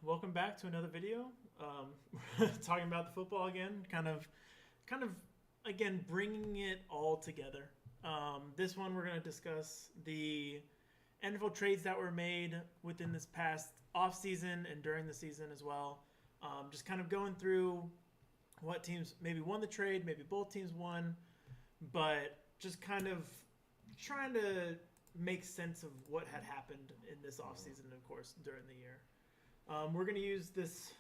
welcome back to another video. Talking about the football again, kind of, again bringing it all together. This one we're going to discuss the NFL trades that were made within this past off season and during the season as well. Just kind of going through what teams maybe won the trade, maybe both teams won, but just kind of trying to make sense of what had happened in this offseason and, of course, during the year. We're going to use this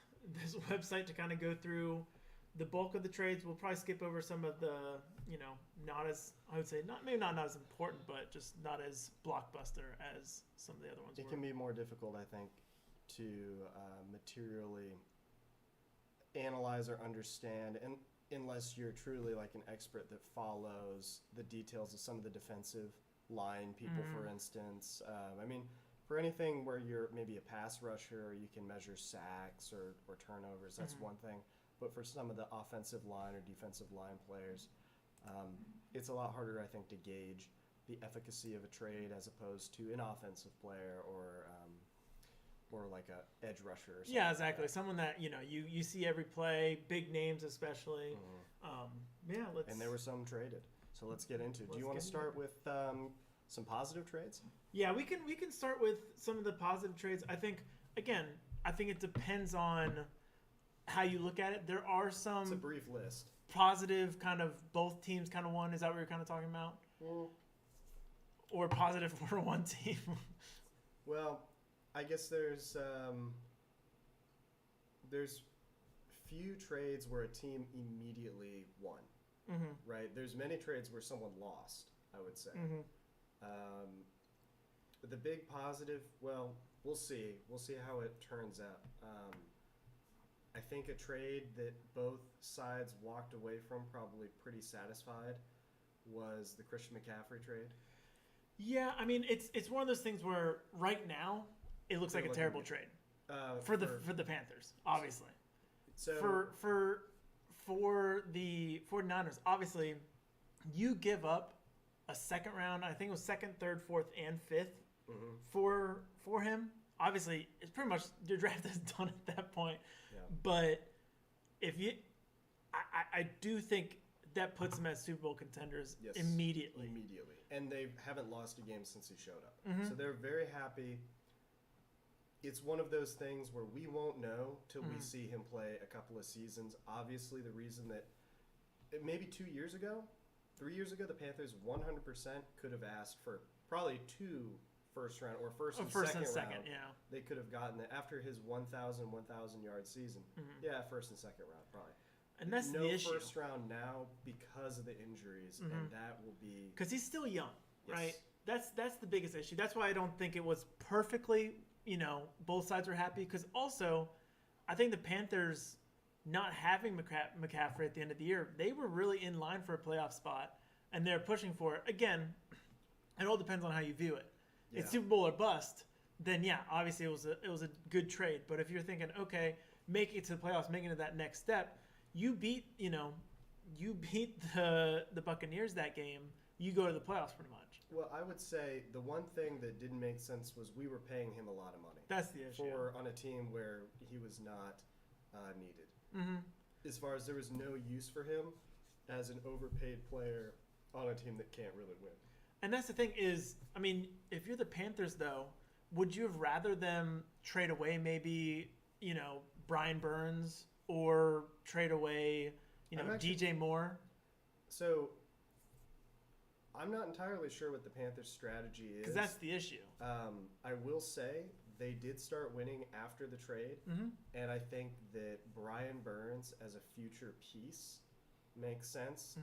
website to kind of go through the bulk of the trades. We'll probably skip over some of the, not as, I would say, maybe not as important, but just not as blockbuster as some of the other ones It were. can be more difficult, I think, to materially analyze or understand, and unless you're truly like an expert that follows the details of some of the defensive line people, for instance. For anything where you're maybe a pass rusher or you can measure sacks or turnovers, that's one thing. But for some of the offensive line or defensive line players, it's a lot harder, I think, to gauge the efficacy of a trade as opposed to an offensive player or like a edge rusher or something. Yeah, exactly. Like that. Someone that, you see every play, big names especially. Let's... And there were some traded. So let's get into it. Do you want to start with some positive trades? Yeah, we can start with some of the positive trades. I think it depends on how you look at it. There are It's a some brief list. positive kind of both teams kind of won. Is that what you're kind of talking about? Or positive for one team? Well, I guess there's few trades where a team immediately won. Right? There's many trades where someone lost, I would say. The big positive, well, we'll see. We'll see how it turns out. I think a trade that both sides walked away from probably pretty satisfied was the Christian McCaffrey trade. Yeah, it's one of those things where right now it looks like a terrible trade for the Panthers, obviously. So For the 49ers, obviously, you give up a second round. I think it was second, third, fourth, and fifth for him. Obviously, it's pretty much your draft is done at that point. Yeah. But I do think that puts them as Super Bowl contenders Yes, immediately. And they haven't lost a game since he showed up. So they're very happy. It's one of those things where we won't know till we see him play a couple of seasons. Obviously, the reason that maybe 3 years ago, the Panthers 100% could have asked for probably two first round or first and second round. Yeah. They could have gotten it after his 1,000 yard season. Yeah, first and second round probably. And that's no the issue. first round now because of the injuries, and that will be Because he's still young, Yes. right? That's the biggest issue. That's why I don't think it was perfectly, both sides were happy. Because also, I think the Panthers not having McCaffrey at the end of the year, they were really in line for a playoff spot, and they're pushing for it. Again, it all depends on how you view it. Yeah. It's Super Bowl or bust, then yeah, obviously it was a good trade. But if you're thinking, okay, make it to the playoffs, make it to that next step, you beat the Buccaneers that game, you go to the playoffs pretty much. Well, I would say the one thing that didn't make sense was we were paying him a lot of money. That's the issue. On a team where he was not needed. As far as there was no use for him as an overpaid player on a team that can't really win. And that's the thing is, if you're the Panthers, though, would you have rather them trade away maybe, Brian Burns or trade away, DJ Moore? So I'm not entirely sure what the Panthers' strategy is. Because that's the issue. I will say they did start winning after the trade, and I think that Brian Burns as a future piece makes sense.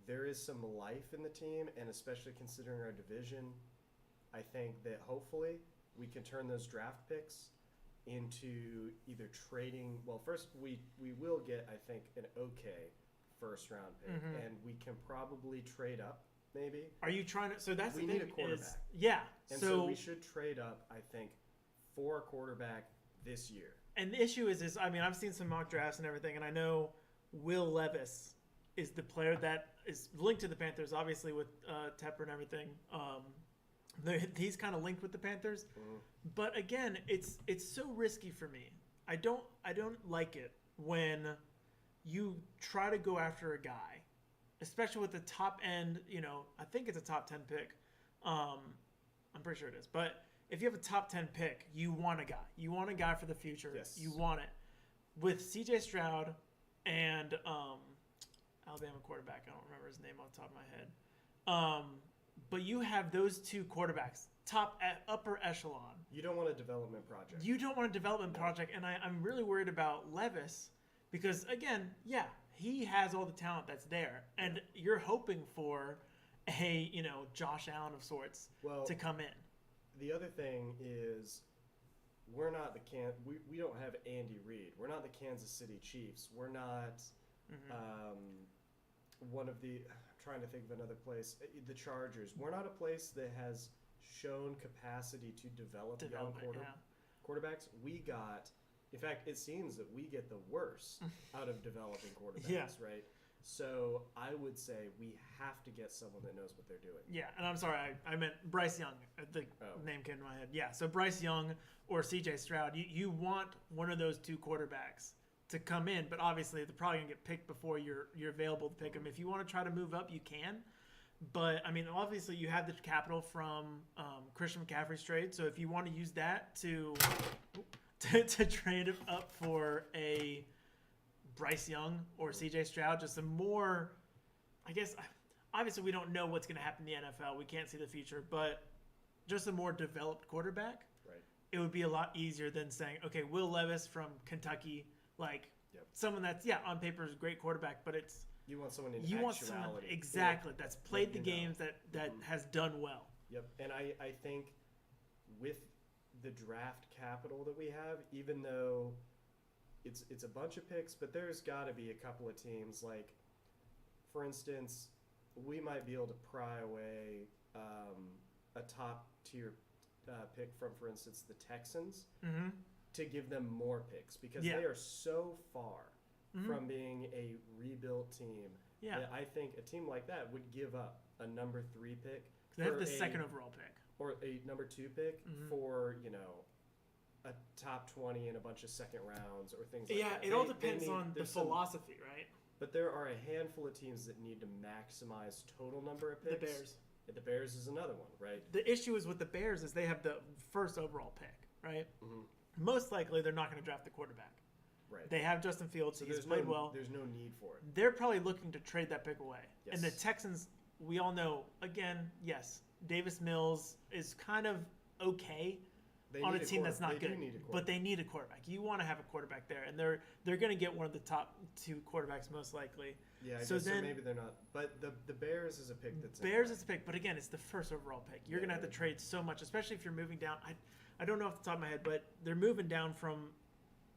There is some life in the team, and especially considering our division, I think that hopefully we can turn those draft picks into either trading. Well, first we will get, I think, an okay first round pick, and we can probably trade up maybe. Are you trying to? So that's We the need thing a quarterback. is, yeah. And so we should trade up, I think, for a quarterback this year. And the issue is I've seen some mock drafts and everything, and I know Will Levis is the player that is linked to the Panthers, obviously with Tepper and everything. He's kind of linked with the Panthers. Mhm. But again, it's so risky for me. I don't like it when you try to go after a guy, especially with the top end. I think it's a top 10 pick. I'm pretty sure it is. But if you have a top 10 pick, you want a guy. You want a guy for the future. Yes. You want it. With C.J. Stroud and Alabama quarterback, I don't remember his name off the top of my head. But you have those two quarterbacks, upper echelon. You don't want a development project. You don't want a development project, and I'm really worried about Levis because, again, yeah, he has all the talent that's there, and you're hoping for a Josh Allen of sorts to come in. The other thing is, we're not we don't have Andy Reid. We're not the Kansas City Chiefs. We're not one of the. I'm trying to think of another place. The Chargers. We're not a place that has shown capacity to develop young quarterbacks. We got. In fact, it seems that we get the worst out of developing quarterbacks, right? So I would say we have to get someone that knows what they're doing. Yeah, and I'm sorry, I meant Bryce Young. The name came to my head. Yeah, so Bryce Young or C.J. Stroud, you want one of those two quarterbacks to come in, but obviously they're probably going to get picked before you're available to pick them. If you want to try to move up, you can. But, I mean, obviously you have the capital from Christian McCaffrey's trade, so if you want to use that to trade up for a Bryce Young or C.J. Stroud, just some more, I guess, obviously we don't know what's going to happen in the NFL. We can't see the future, but just a more developed quarterback, right? It would be a lot easier than saying, okay, Will Levis from Kentucky, someone that's, on paper is a great quarterback, but it's... You want someone in actuality. Want someone, exactly, that's played the games, that has done well. Yep, and I think with the draft capital that we have, even though it's a bunch of picks, but there's got to be a couple of teams, like, for instance, we might be able to pry away a top-tier pick from, for instance, the Texans to give them more picks because they are so far from being a rebuilt team that I think a team like that would give up a number 3 pick. They have the second overall pick. Or a number 2 pick for, a top 20 and a bunch of second rounds or things like that. Yeah, it all depends on the philosophy, right? But there are a handful of teams that need to maximize total number of picks. The Bears. The Bears is another one, right? The issue is with the Bears is they have the first overall pick, right? Most likely they're not going to draft the quarterback. Right. They have Justin Fields. So he's played well. There's no need for it. They're probably looking to trade that pick away. Yes. And the Texans, we all know, again, yes, Davis Mills is kind of okay on a team that's not good, but they need a quarterback. You want to have a quarterback there, and they're going to get one of the top 2 quarterbacks most likely. Yeah, I guess so maybe they're not. But the Bears is a pick that's Bears is a pick, but again, it's the first overall pick. You're going to have to trade so much, especially if you're moving down. I don't know off the top of my head, but they're moving down from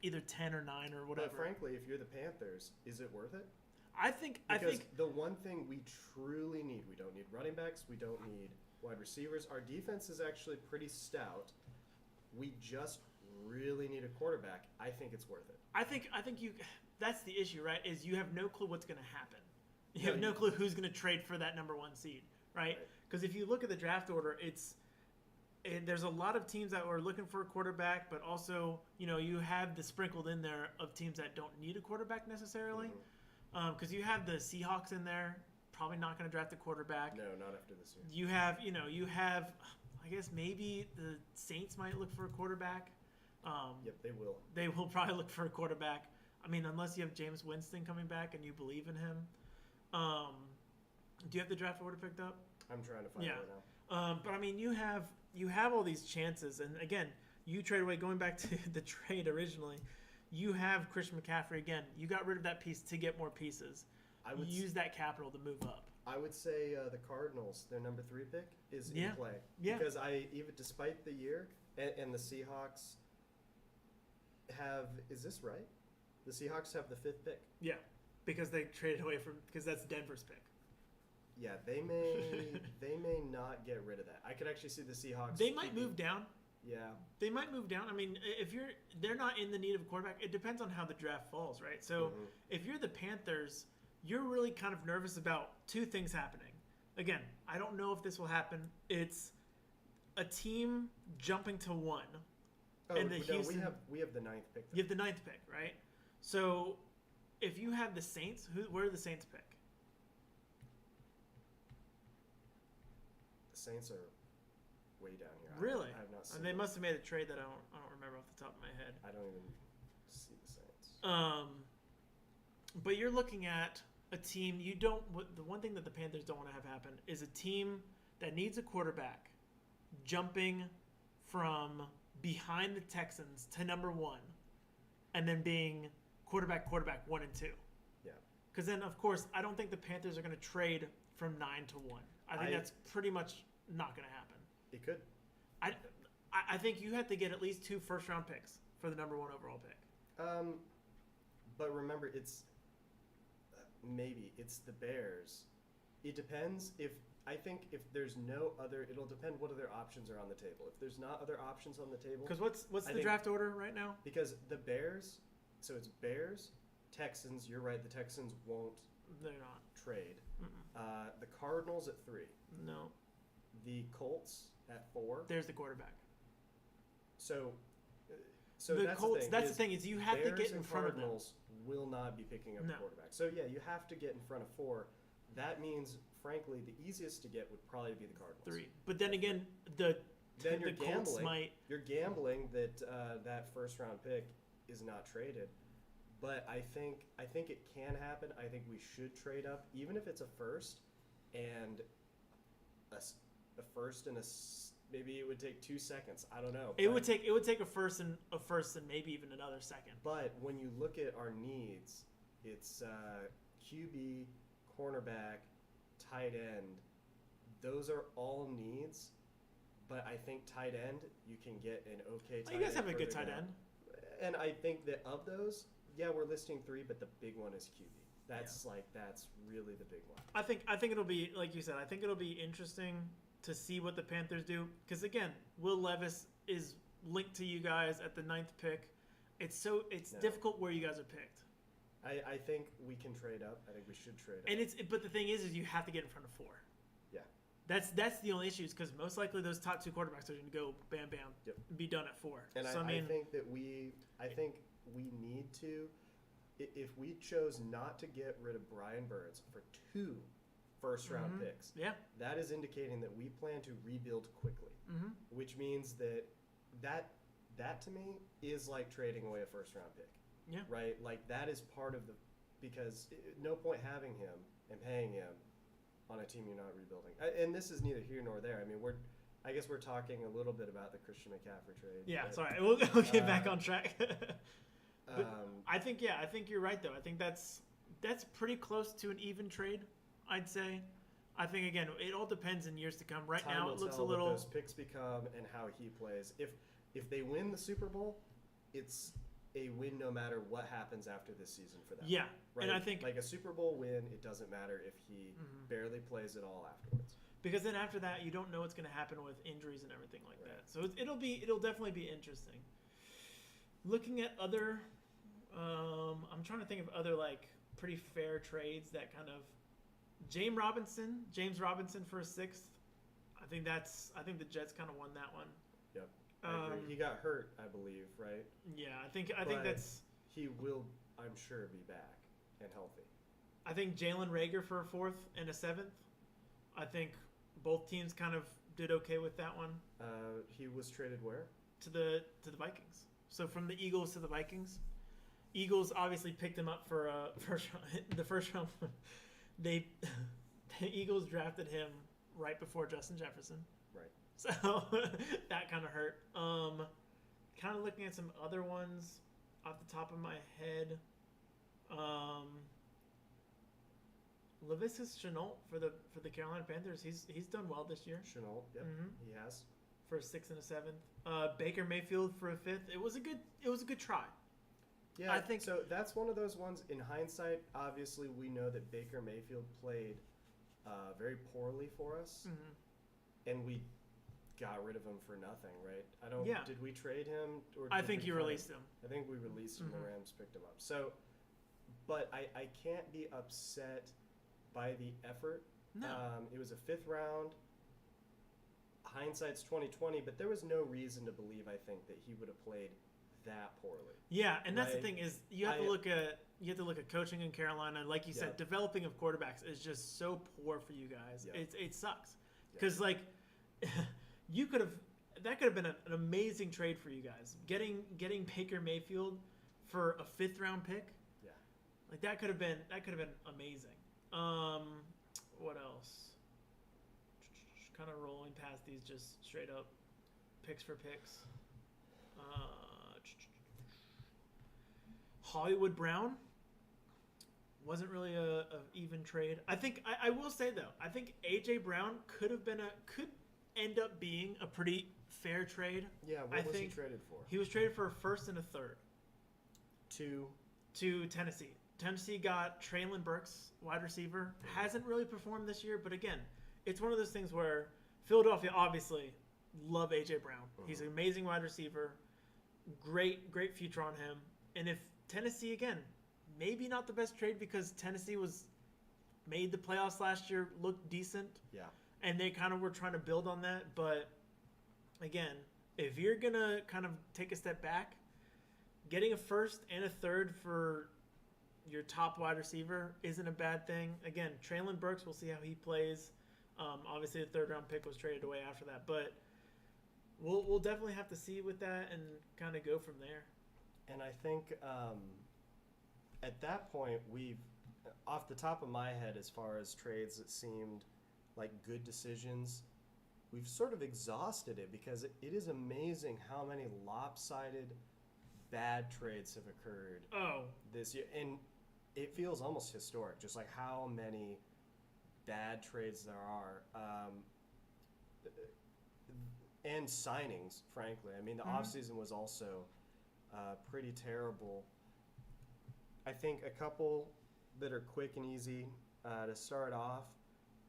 either 10 or 9 or whatever. But frankly, if you're the Panthers, is it worth it? I think the one thing we truly need, we don't need running backs, we don't need wide receivers. Our defense is actually pretty stout. We just really need a quarterback. I think it's worth it. I think you. That's the issue, right? Is you have no clue what's going to happen. You have no clue who's going to trade for that number 1 seed, right? Because if you look at the draft order, there's a lot of teams that are looking for a quarterback, but also you have the sprinkled in there of teams that don't need a quarterback necessarily. Because you have the Seahawks in there, probably not going to draft a quarterback. No, not after this year. You have. I guess maybe the Saints might look for a quarterback. Yep, they will. They will probably look for a quarterback. I mean, unless you have Jameis Winston coming back and you believe in him. Do you have the draft order picked up? I'm trying to find it right now. But I mean, you have all these chances, and again, you trade away. Going back to the trade originally, you have Christian McCaffrey again. You got rid of that piece to get more pieces. Use that capital to move up. I would say the Cardinals, their number 3 pick, is in play. Yeah. Because even despite the year, and the Seahawks have, is this right? The Seahawks have the 5th pick. Yeah, because they traded away because that's Denver's pick. Yeah, they may not get rid of that. I could actually see the Seahawks. They might move down. Yeah. They might move down. I mean, they're not in the need of a quarterback. It depends on how the draft falls, right? So if you're the Panthers, you're really kind of nervous about 2 things happening. Again, I don't know if this will happen. It's a team jumping to 1. Oh, And the no, Houston- we have the 9th pick. You have the 9th pick, right? So if you have the Saints, where do the Saints pick? The Saints are way down here. Really? I have not seen And they them. must have made a trade that I don't remember off the top of my head. I don't even see the Saints. But you're looking at a team you don't. The one thing that the Panthers don't want to have happen is a team that needs a quarterback jumping from behind the Texans to number 1, and then being quarterback 1 and 2. Yeah. Because then, of course, I don't think the Panthers are going to trade from 9 to 1. I think that's pretty much not going to happen. It could. I think you have to get at least 2 first-round picks for the number 1 overall pick. But remember, it's maybe it's the Bears. It depends. I think if there's no other, it'll depend what other options are on the table. If there's not other options on the table, Because what's the draft order right now? because the Bears, so it's Bears, Texans. You're right. The Texans won't They're not. trade. Mm-mm. The Cardinals at 3. No. The Colts at 4. There's the quarterback. So the that's Colts. the thing. That's is the thing is you have to Bears get in and front of them. Cardinals will not be picking up No. a quarterback. So yeah, you have to get in front of 4. That means, frankly, the easiest to get would probably be the Cardinals. 3. But then again, the Then you're Colts gambling. might. You're gambling that that first round pick is not traded. But I think it can happen. I think we should trade up, even if it's a first and a first and maybe it would take 2 seconds. I don't know. It would take a first and maybe even another second. But when you look at our needs, it's QB, cornerback, tight end. Those are all needs. But I think tight end, you can get an okay tight end. You guys have a good further tight down. end. And I think that of those, yeah, we're listing 3, but the big one is QB. That's really the big one. I think it'll be, like you said, I think it'll be interesting to see what the Panthers do. Because again, Will Levis is linked to you guys at the 9th pick. It's No. difficult where you guys are picked. I think we can trade up. I think we should trade up. And but the thing is you have to get in front of 4. Yeah. That's the only issue, is because most likely those top 2 quarterbacks are going to go bam bam, Yep. and be done at 4. And So I think that we need to, if we chose not to get rid of Brian Burns for 2 first-round Mhm. picks, Yeah. that is indicating that we plan to rebuild quickly, Mm-hmm. which means that to me is like trading away a first-round pick. Yeah. Right? Like that is part of because no point having him and paying him on a team you're not rebuilding. And this is neither here nor there. I mean, I guess we're talking a little bit about the Christian McCaffrey trade. Yeah. but, Sorry, we'll get back on track. But um, I think you're right though. I think that's pretty close to an even trade, I'd say. I think again, it all depends in years to come. Right time now, will it looks a tell little. what those picks become and how he plays. If they win the Super Bowl, it's a win no matter what happens after this season for them. Yeah, Right? and I think like a Super Bowl win, it doesn't matter if he Mhm. barely plays at all afterwards. because then after that, you don't know what's going to happen with injuries and everything like Right. that. So it'll definitely be interesting. Looking at other, I'm trying to think of other like pretty fair trades that kind of James Robinson for a 6th. I think the Jets kind of won that one. Yep. I agree. He got hurt, I believe, right? Yeah, I think But that's. He will, I'm sure, be back and healthy. I think Jalen Reagor for a 4th and a 7th. I think both teams kind of did okay with that one. He was traded where? To the Vikings. So from the Eagles to the Vikings. Eagles obviously picked him up for the first round. The Eagles drafted him right before Justin Jefferson. Right. So that kind of hurt. Kind of looking at some other ones off the top of my head. Laviska Shenault for the Carolina Panthers. He's done well this year. Shenault, yep, Mhm. he has. For a 6th and a 7th. Baker Mayfield for a 5th. It was a good try. Yeah, I think so. That's one of those ones. In hindsight, obviously, we know that Baker Mayfield played very poorly for us, and we got rid of him for nothing, right? I don't. Yeah. Did we trade him? Or I did think we you cut released him. I think we released him. Mhm. The Rams picked him up. So, but I can't be upset by the effort. No. It was a 5th round. hindsight's 2020, but there was no reason to believe, I think, that he would have played that poorly. Yeah, and that's the Right. thing is you have to look at coaching in Carolina. Like you said, Yep. developing of quarterbacks is just so poor for you guys. Yep. It sucks Yep. because like you could have that could have been an amazing trade for you guys. Getting Baker Mayfield for a 5th round pick. Yeah. Like that could have been amazing. What else? Kind of rolling past these just straight up picks for picks. Hollywood Brown wasn't really a even trade. I think I will say though, I think AJ Brown could end up being a pretty fair trade. Yeah, what was he traded for? He was traded for a 1st and a 3rd To to Tennessee. Tennessee got Traylon Burks, wide receiver. Hasn't really performed this year, but again, it's one of those things where Philadelphia obviously love AJ Brown. He's an amazing wide receiver. Great future on him. And if Tennessee, again, maybe not the best trade because Tennessee made the playoffs last year look decent. Yeah. And they kind of were trying to build on that. But again, if you're going to kind of take a step back, getting a 1st and a 3rd for your top wide receiver isn't a bad thing. Again, Traylon Burks, we'll see how he plays. Obviously, the 3rd round pick was traded away after that. But we'll definitely have to see with that and kind of go from there. And I think at that point, off the top of my head, as far as trades that seemed like good decisions, we've sort of exhausted it because it is amazing how many lopsided bad trades have occurred this year. And it feels almost historic, just like how many bad trades there are. And signings, frankly. I mean, the offseason was also pretty terrible. I think a couple that are quick and easy to start off.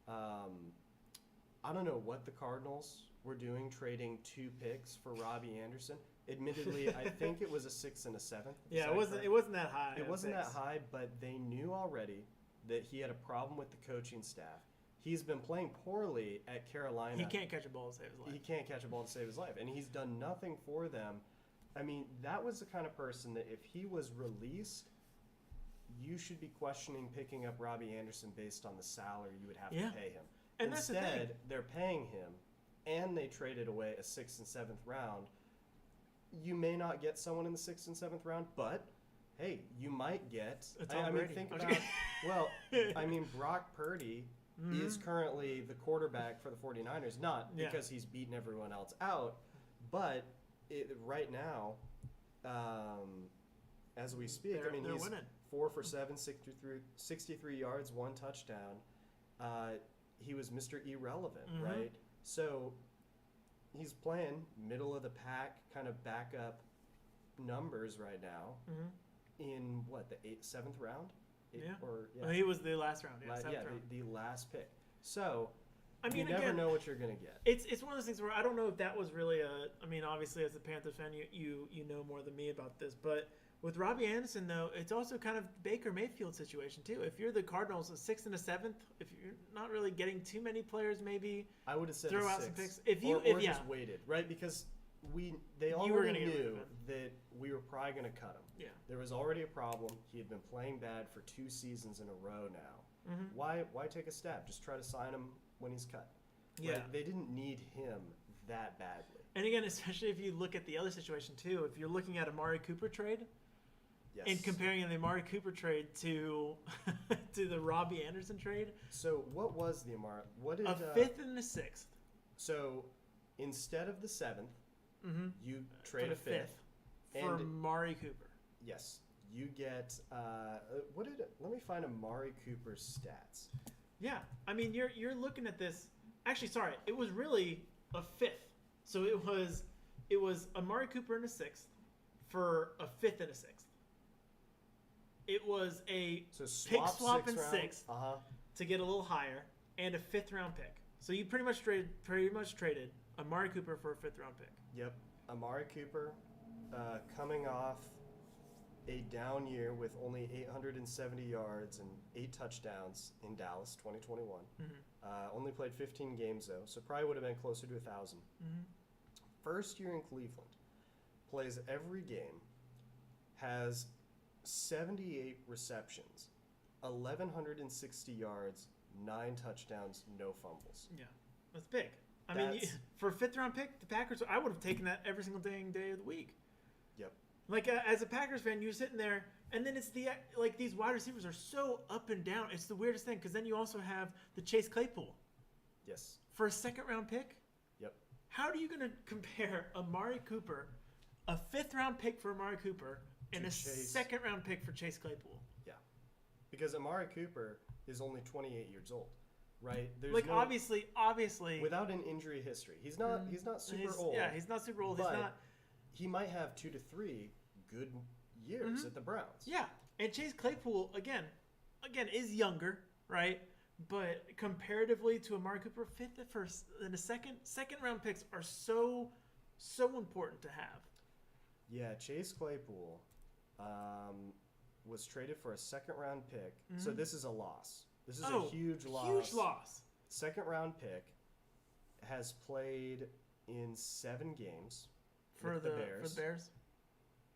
I don't know what the Cardinals were doing trading 2 picks for Robbie Anderson. Admittedly, I think it was a 6th and a 7th. Yeah, it wasn't that high. It wasn't that high, but they knew already that he had a problem with the coaching staff. He's been playing poorly at Carolina. He can't catch a ball to save his life. He can't catch a ball to save his life, and he's done nothing for them. I mean, that was the kind of person that if he was released, you should be questioning picking up Robbie Anderson based on the salary you would have to pay him. And that's the thing. Instead, they're paying him, and they traded away a 6th and 7th round. You may not get someone in the 6th and 7th round, but hey, you might get. I mean, think about. Well, I mean, Brock Purdy is currently the quarterback for the 49ers, not because he's beaten everyone else out, but right now, as we speak, I mean, he's winning. 4 for 7, 63 yards, 1 touchdown. He was Mr. Irrelevant, right? So he's playing middle of the pack, kind of backup numbers right now. In what, the 7th round? Well, he was the last round. The last pick. So I mean, you never again, know what you're gonna get. It's one of those things where I don't know if that was really I mean, obviously as a Panthers fan, you know more than me about this, but with Robbie Anderson though, it's also kind of Baker Mayfield situation too. If you're the Cardinals, a 6th and a 7th, if you're not really getting too many players, maybe I would have said throw a out 6th. some picks. If just waited, right? Because they already knew that we were probably going to cut him. Yeah. There was already a problem. He had been playing bad for 2 seasons in a row now. Why take a stab? Just try to sign him when he's cut. Yeah. Right? They didn't need him that badly. And again, especially if you look at the other situation too, if you're looking at Amari Cooper trade and comparing the Amari Cooper trade to to the Robbie Anderson trade. So what was the Amari? What did a 5th and a 6th? So instead of the 7th, you trade a 5th for Amari Cooper. Yes, you get let me find Amari Cooper's stats. Yeah, I mean you're looking at this. Actually, sorry, it was really a 5th. So it was Amari Cooper in a 6th for a 5th and a 6th. It was a pick swap in 6th to get a little higher and a 5th round pick. So you pretty much traded Amari Cooper for a 5th round pick. Yep, Amari Cooper coming off a down year with only 870 yards and 8 touchdowns in Dallas 2021. Only played 15 games though, so probably would have been closer to 1,000. First year in Cleveland, plays every game, has 78 receptions, 1,160 yards, 9 touchdowns, no fumbles. Yeah, that's big. I mean, for a 5th-round pick, the Packers, I would have taken that every single day of the week. Yep. Like, as a Packers fan, you're sitting there, and then it's these wide receivers are so up and down. It's the weirdest thing, because then you also have the Chase Claypool. Yes. For a 2nd-round pick? Yep. How are you going to compare Amari Cooper, a 5th-round pick for Amari Cooper, and a 2nd-round pick for Chase Claypool? Yeah. Because Amari Cooper is only 28 years old, right? There's obviously, without an injury history, he's not super old. Yeah, he's not super old. But he might have 2 to 3 good years at the Browns. Yeah, and Chase Claypool again is younger, right? But comparatively to Amari Cooper, 5th at first and a second-round picks are so important to have. Yeah, Chase Claypool was traded for a 2nd-round pick, so this is a loss. This is a huge loss. Huge loss. 2nd-round pick has played in 7 games for the Bears.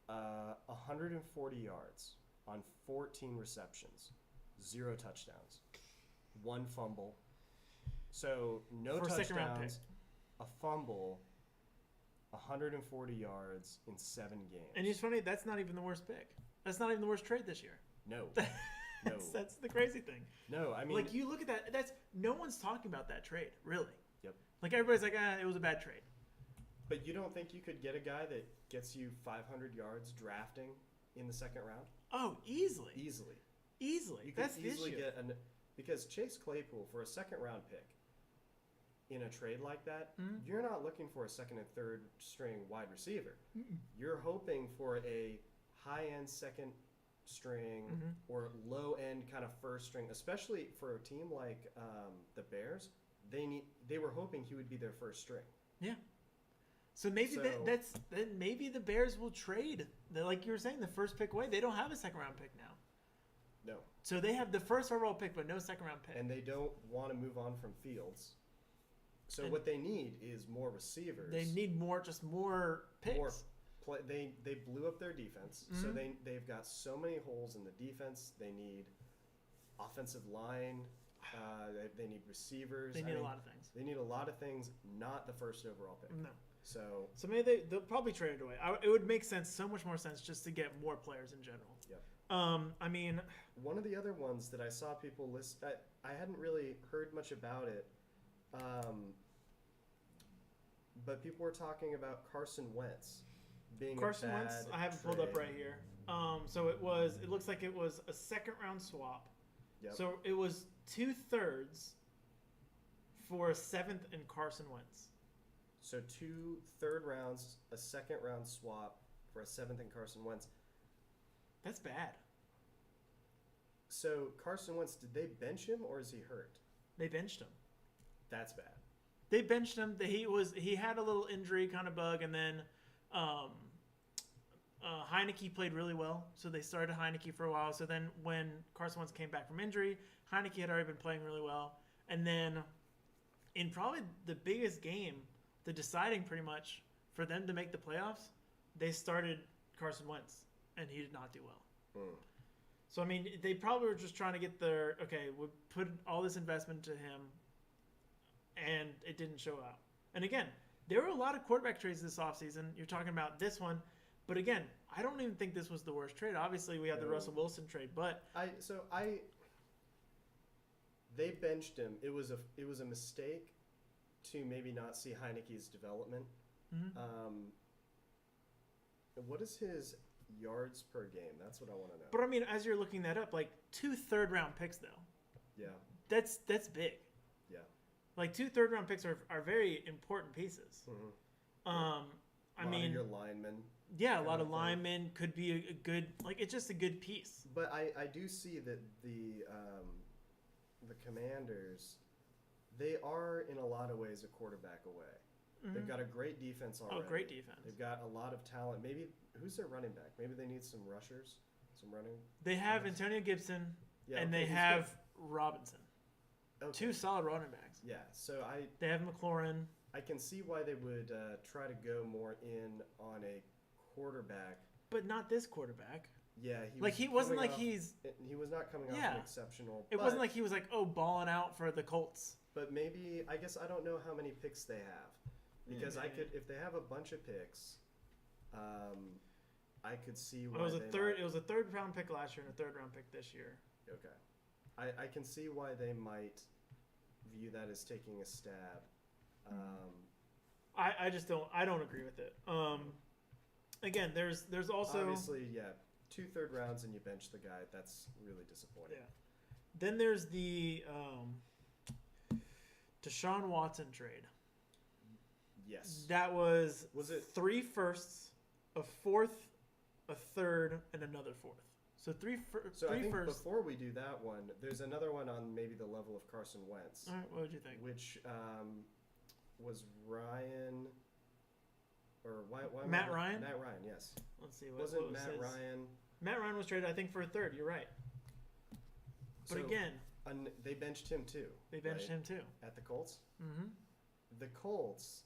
140 yards on 14 receptions, 0 touchdowns, 1 fumble. So no for touchdowns, a fumble, 140 yards in 7 games. And it's funny, that's not even the worst pick. That's not even the worst trade this year. No. That's the crazy thing. No, I mean, like, you look at that. That's no one's talking about that trade, really. Yep. Like, everybody's like, it was a bad trade. But you don't think you could get a guy that gets you 500 yards drafting in the 2nd round? Oh, easily. Easily. You could easily get because Chase Claypool for a 2nd-round pick in a trade like that, you're not looking for a 2nd and 3rd string wide receiver. You're hoping for a high-end 2nd string or low-end kind of 1st string, especially for a team like the Bears. They were hoping he would be their 1st string. Yeah. So maybe maybe the Bears will trade. Like you were saying, the 1st pick away. They don't have a 2nd-round pick now. No. So they have the 1st overall pick, but no 2nd-round pick. And they don't want to move on from Fields. So what they need is more receivers. They need more picks. They blew up their defense. So they've got so many holes in the defense. They need offensive line. They need receivers. They need a lot of things. They need a lot of things, not the 1st overall pick. No. So maybe they'll probably trade it away. It would make sense, so much more sense, just to get more players in general. Yep. I mean, one of the other ones that I saw people list, I hadn't really heard much about it, but people were talking about Carson Wentz being Carson a bad Wentz. I have it trade. pulled up right here. So it looks like it was a 2nd-round swap. Yep. So it was 2/3 for a 7th and Carson Wentz. So 2 third rounds, a 2nd-round swap for a 7th and Carson Wentz. That's bad. So Carson Wentz, did they bench him or is he hurt? They benched him. That's bad. They benched him. He had a little injury kind of bug, and then Heineke played really well. So they started Heineke for a while. So then when Carson Wentz came back from injury, Heineke had already been playing really well. And then in probably the biggest game, the deciding pretty much for them to make the playoffs, they started Carson Wentz, and he did not do well. So, I mean, they probably were just trying to get we put all this investment into him, and it didn't show out. And again, there were a lot of quarterback trades this offseason. You're talking about this one. But again, I don't even think this was the worst trade. Obviously, we had the Russell Wilson trade, but they benched him. It was a mistake to maybe not see Heineke's development. What is his yards per game? That's what I want to know. But I mean, as you're looking that up, like 2 third-round picks, though. Yeah. That's big. Yeah. Like 2 third-round picks are very important pieces. I mean, your linemen. Yeah, a lot of linemen could be a good, it's just a good piece. But I do see that the Commanders, they are in a lot of ways a quarterback away. Mhm. They've got a great defense already. Oh, great defense. They've got a lot of talent. Maybe who's their running back? Maybe they need some rushers, some running. They have backs. Antonio Gibson Yeah, and okay, they he's have Robinson. good. Okay. Two solid running backs. Yeah, so They have McLaurin. I can see why they would try to go more in on a quarterback. But not this quarterback. Yeah, He wasn't coming like off- he's. He was not coming off Yeah. an exceptional. It wasn't like he was like, oh, balling out for the Colts. But maybe I guess I don't know how many picks they have, because I Mhm. could if they have a bunch of picks, I could see why It was a they third. might- It was a third-round pick last year and a third-round pick this year. Okay, I can see why they might view that as taking a stab. I just don't. I don't agree with it. Again, there's also Obviously, yeah, 2 third rounds and you bench the guy. That's really disappointing. Yeah. Then there's the Deshaun Watson trade. Yes. That was it 3 firsts, a fourth, a third, and another fourth. So three So I three think firsts. before we do that one, there's another one on maybe the level of Carson Wentz, All right, what would you think? which was Ryan, or why Matt Ryan? Matt Ryan, yes. Let's see. What Wasn't was Matt his- Ryan? Matt Ryan was traded, I think, for a third. You're right. But So, again, they benched him too. they benched right? him too. At the Colts. Mm-hmm. The Colts,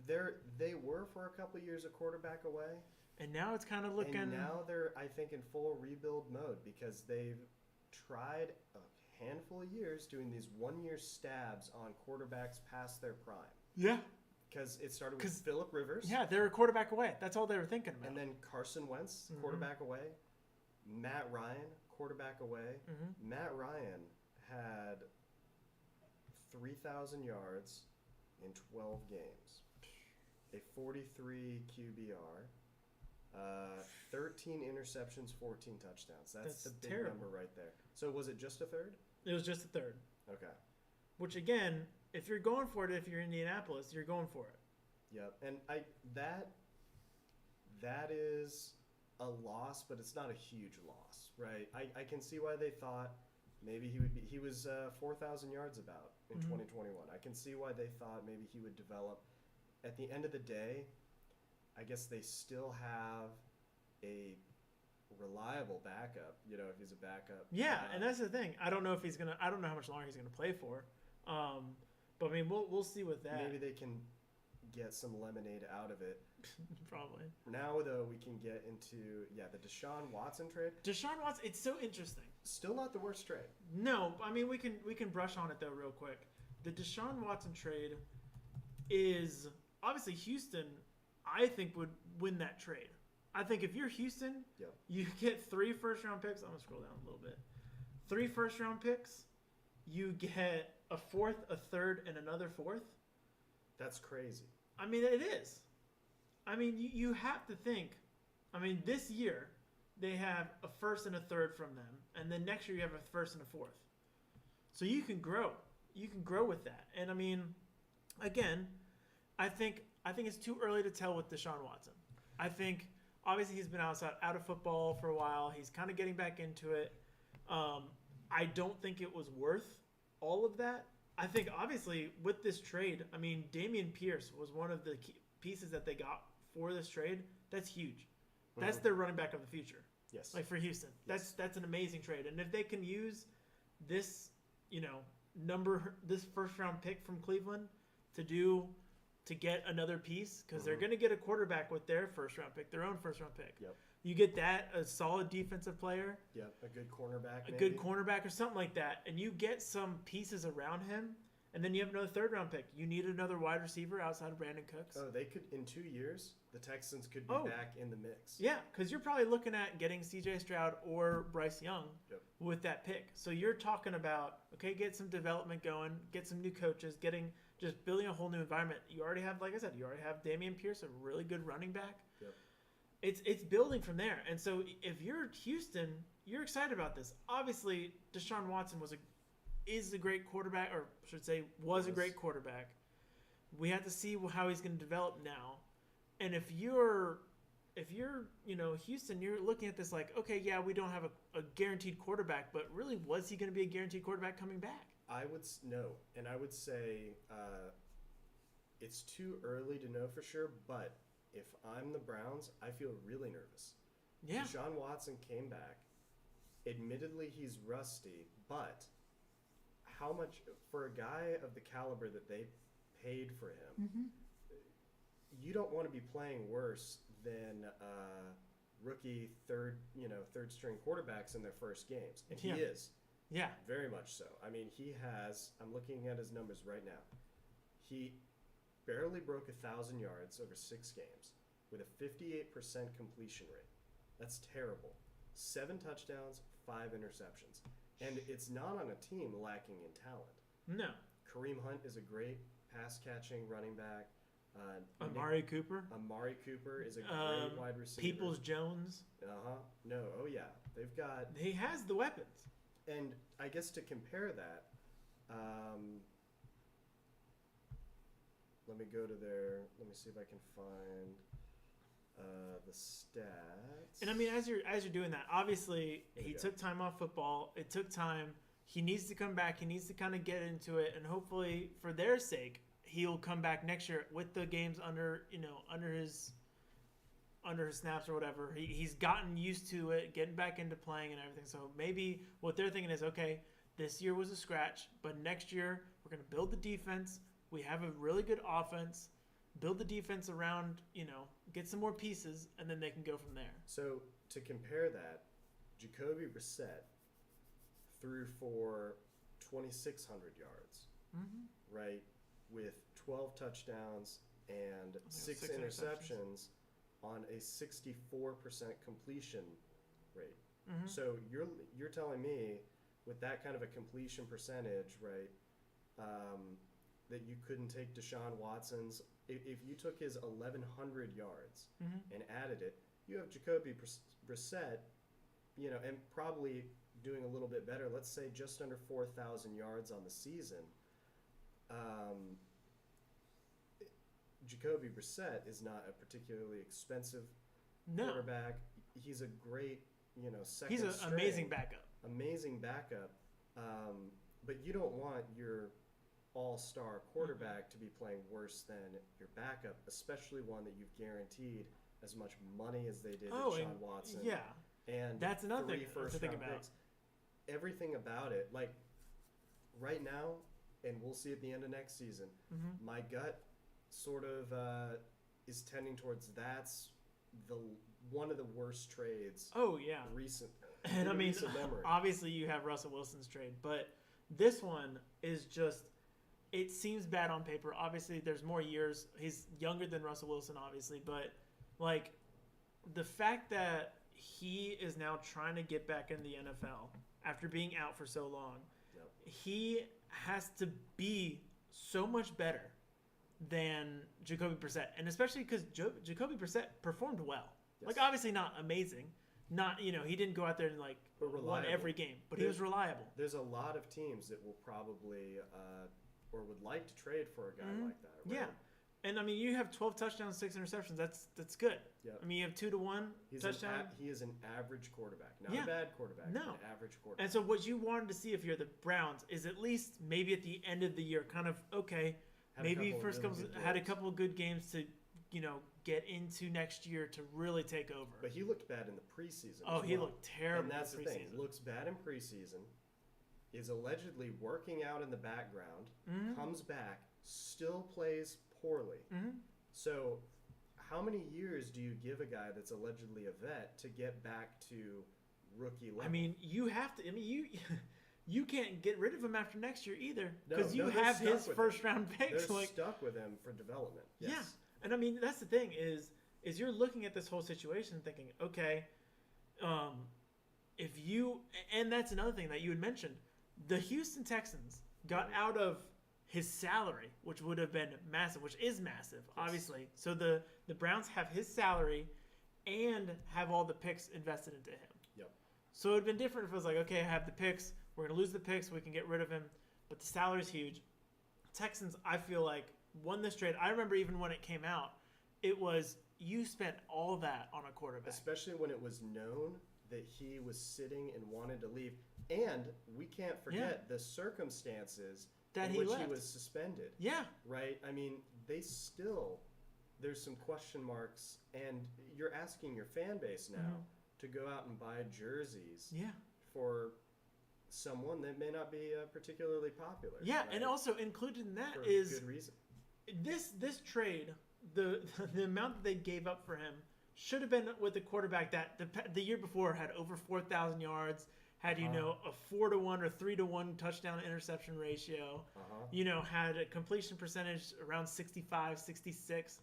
they were for a couple years a quarterback away, And now it's kind of looking. and now they're I think in full rebuild mode because they've tried a handful of years doing these 1-year stabs on quarterbacks past their prime. Yeah. Because it started with 'Cause- Phillip Rivers. Yeah, they're a quarterback away. That's all they were thinking about. And then Carson Wentz, Mhm. quarterback away. Matt Ryan, quarterback away. Mm-hmm. Matt Ryan had 3,000 yards in 12 games, a 43 QBR, 13 interceptions, 14 touchdowns. That's the That's big terrible. number right there. So was it just a third? It was just a third. Okay. Which again, if you're going for it, if you're Indianapolis, you're going for it. Yep. And that is a loss, but it's not a huge loss, right? I can see why they thought maybe he was 4,000 yards about in Mhm. 2021. I can see why they thought maybe he would develop. At the end of the day, I guess they still have a reliable backup, if he's a backup. Yeah, and that's the thing. I don't know if he's gonna. I don't know how much longer he's gonna play for. But I mean, we'll see with that. maybe they can get some lemonade out of it. Probably. Now, though, we can get into the Deshaun Watson trade. Deshaun Watson. It's so interesting. Still not the worst trade. No, I mean we can brush on it though real quick. The Deshaun Watson trade is obviously Houston. I think would win that trade. I think if you're Houston, Yep. you get 3 first-round picks. I'm gonna scroll down a little bit. 3 first-round picks. You get a fourth, a third, and another fourth. That's crazy. I mean, it is. I mean, you have to think. I mean, this year they have a first and a third from them, and then next year you have a first and a fourth. So you can grow. You can grow with that. And I mean, again, I think it's too early to tell with Deshaun Watson. I think obviously he's been out of football for a while. He's kind of getting back into it. I don't think it was worth all of that. I think obviously with this trade, I mean, Dameon Pierce was one of the key pieces that they got for this trade. That's huge. That's their running back of the future. Yes. Like for Houston, Yes. that's an amazing trade. And if they can use this, this first round pick from Cleveland to get another piece, because they're Mhm. going to get a quarterback with their first round pick, their own first round pick. Yep. You get that, a solid defensive player, Yep. A good cornerback. a maybe. good cornerback or something like that, and you get some pieces around him, and then you have another third round pick. You need another wide receiver outside of Brandon Cooks. Oh, they could in 2 years. The Texans could be Oh. back in the mix. Yeah, because you're probably looking at getting C.J. Stroud or Bryce Young Yep. with that pick. So you're talking about, okay, get some development going, get some new coaches, just building a whole new environment. You already have, like I said, Dameon Pierce, a really good running back. Yep. It's building from there. And so if you're Houston, you're excited about this. Obviously, Deshaun Watson is a great quarterback, or I should say was a Was. great quarterback. We have to see how he's going to develop now. And if you're Houston, you're looking at this like, okay, yeah, we don't have a guaranteed quarterback, but really, was he going to be a guaranteed quarterback coming back? No, and I would say it's too early to know for sure, but if I'm the Browns, I feel really nervous. Yeah. Deshaun Watson came back. Admittedly, he's rusty, but how much for a guy of the caliber that they paid for him? Mm-hmm. You don't want to be playing worse than rookie third string quarterbacks in their first games, and he is. Yeah. Very much so. I mean, he has. I'm looking at his numbers right now. He barely broke 1,000 yards over 6 games with a 58% completion rate. That's terrible. 7 touchdowns, 5 interceptions. And it's not on a team lacking in talent. No. Kareem Hunt is a great pass-catching running back. Amari Cooper. Amari Cooper is a great wide receiver. Peoples Jones. No, oh yeah. They've got... He has the weapons. And I guess to compare that, let me go to let me see if I can find the stats. And I mean, as you're doing that, obviously he took time off football. It took time. He needs to come back. He needs to kind of get into it, and hopefully, for their sake, he'll come back next year with the games under his snaps or whatever. He's gotten used to it, getting back into playing and everything. So maybe what they're thinking is, okay, this year was a scratch, but next year we're going to build the defense. We have a really good offense. Build the defense around, get some more pieces, and then they can go from there. So to compare that, Jacoby Brissett threw for 2,600 yards, right, with 12 touchdowns and 6 interceptions on a 64% completion rate. Mm-hmm. So you're telling me with that kind of a completion percentage, right, that you couldn't take Deshaun Watson's. If you took his 1,100 yards and added it, you have Jacoby Brissett, and probably doing a little bit better. Let's say just under 4,000 yards on the season. Jacoby Brissett is not a particularly expensive quarterback. He's a great, second He's an string. amazing backup. Amazing backup. But you don't want your all-star quarterback to be playing worse than your backup, especially one that you've guaranteed as much money as they did Deshaun Watson. Yeah. And that's another 3 thing to first think round about. picks. Everything about it, like right now, and we'll see at the end of next season, my gut sort of is tending towards that's one of the worst trades. Oh yeah. Recent. And I mean, recent memory. obviously you have Russell Wilson's trade, but this one is just. It seems bad on paper. Obviously, there's more years. He's younger than Russell Wilson, obviously, but like the fact that he is now trying to get back in the NFL after being out for so long, he has to be so much better than Jacoby Brissett, and especially because Jacoby Brissett performed well. Yes. Like obviously not amazing, not he didn't go out there and like won every game, but he was reliable. There's a lot of teams that will probably or would like to trade for a guy like that. Right? Yeah. And I mean, you have 12 touchdowns, 6 interceptions. That's good. Yep. I mean, you have 2-1 touchdown. He is an average quarterback, not a bad quarterback. No, an average quarterback. And so, what you wanted to see if you're the Browns is at least maybe at the end of the year, kind of maybe first had a couple of good games to, get into next year to really take over. But he looked bad in the preseason. Oh, he looked terrible. And that's the thing. Looks bad in preseason. Is allegedly working out in the background, comes back, still plays poorly. So how many years do you give a guy that's allegedly a vet to get back to rookie level? I mean, you have to. I mean, you can't get rid of him after next year either because you have his first-round picks. They're stuck with him for development. Yes. Yeah, and I mean that's the thing is you're looking at this whole situation thinking, okay, if you and that's another thing that you had mentioned. The Houston Texans got out of his salary, which would have been massive, which is massive, obviously. So the Browns have his salary and have all the picks invested into him. Yep. So it would have been different if it was like, okay, I have the picks. We're going to lose the picks. We can get rid of him. But the salary's huge. Texans, I feel like, won this trade. I remember even when it came out, it was you spent all that on a quarterback. Especially when it was known that he was sitting and wanted to leave. And we can't forget the circumstances that in he which left. he was suspended. Yeah. Right? I mean, there's some question marks, and you're asking your fan base now to go out and buy jerseys Yeah. for someone that may not be particularly popular. Yeah, right? and also included in that for is good reason. this trade, the amount that they gave up for him should have been with the quarterback that the year before had over 4,000 yards, had a 4-to-1 or 3-to-1 touchdown interception ratio, had a completion percentage around 65, 66.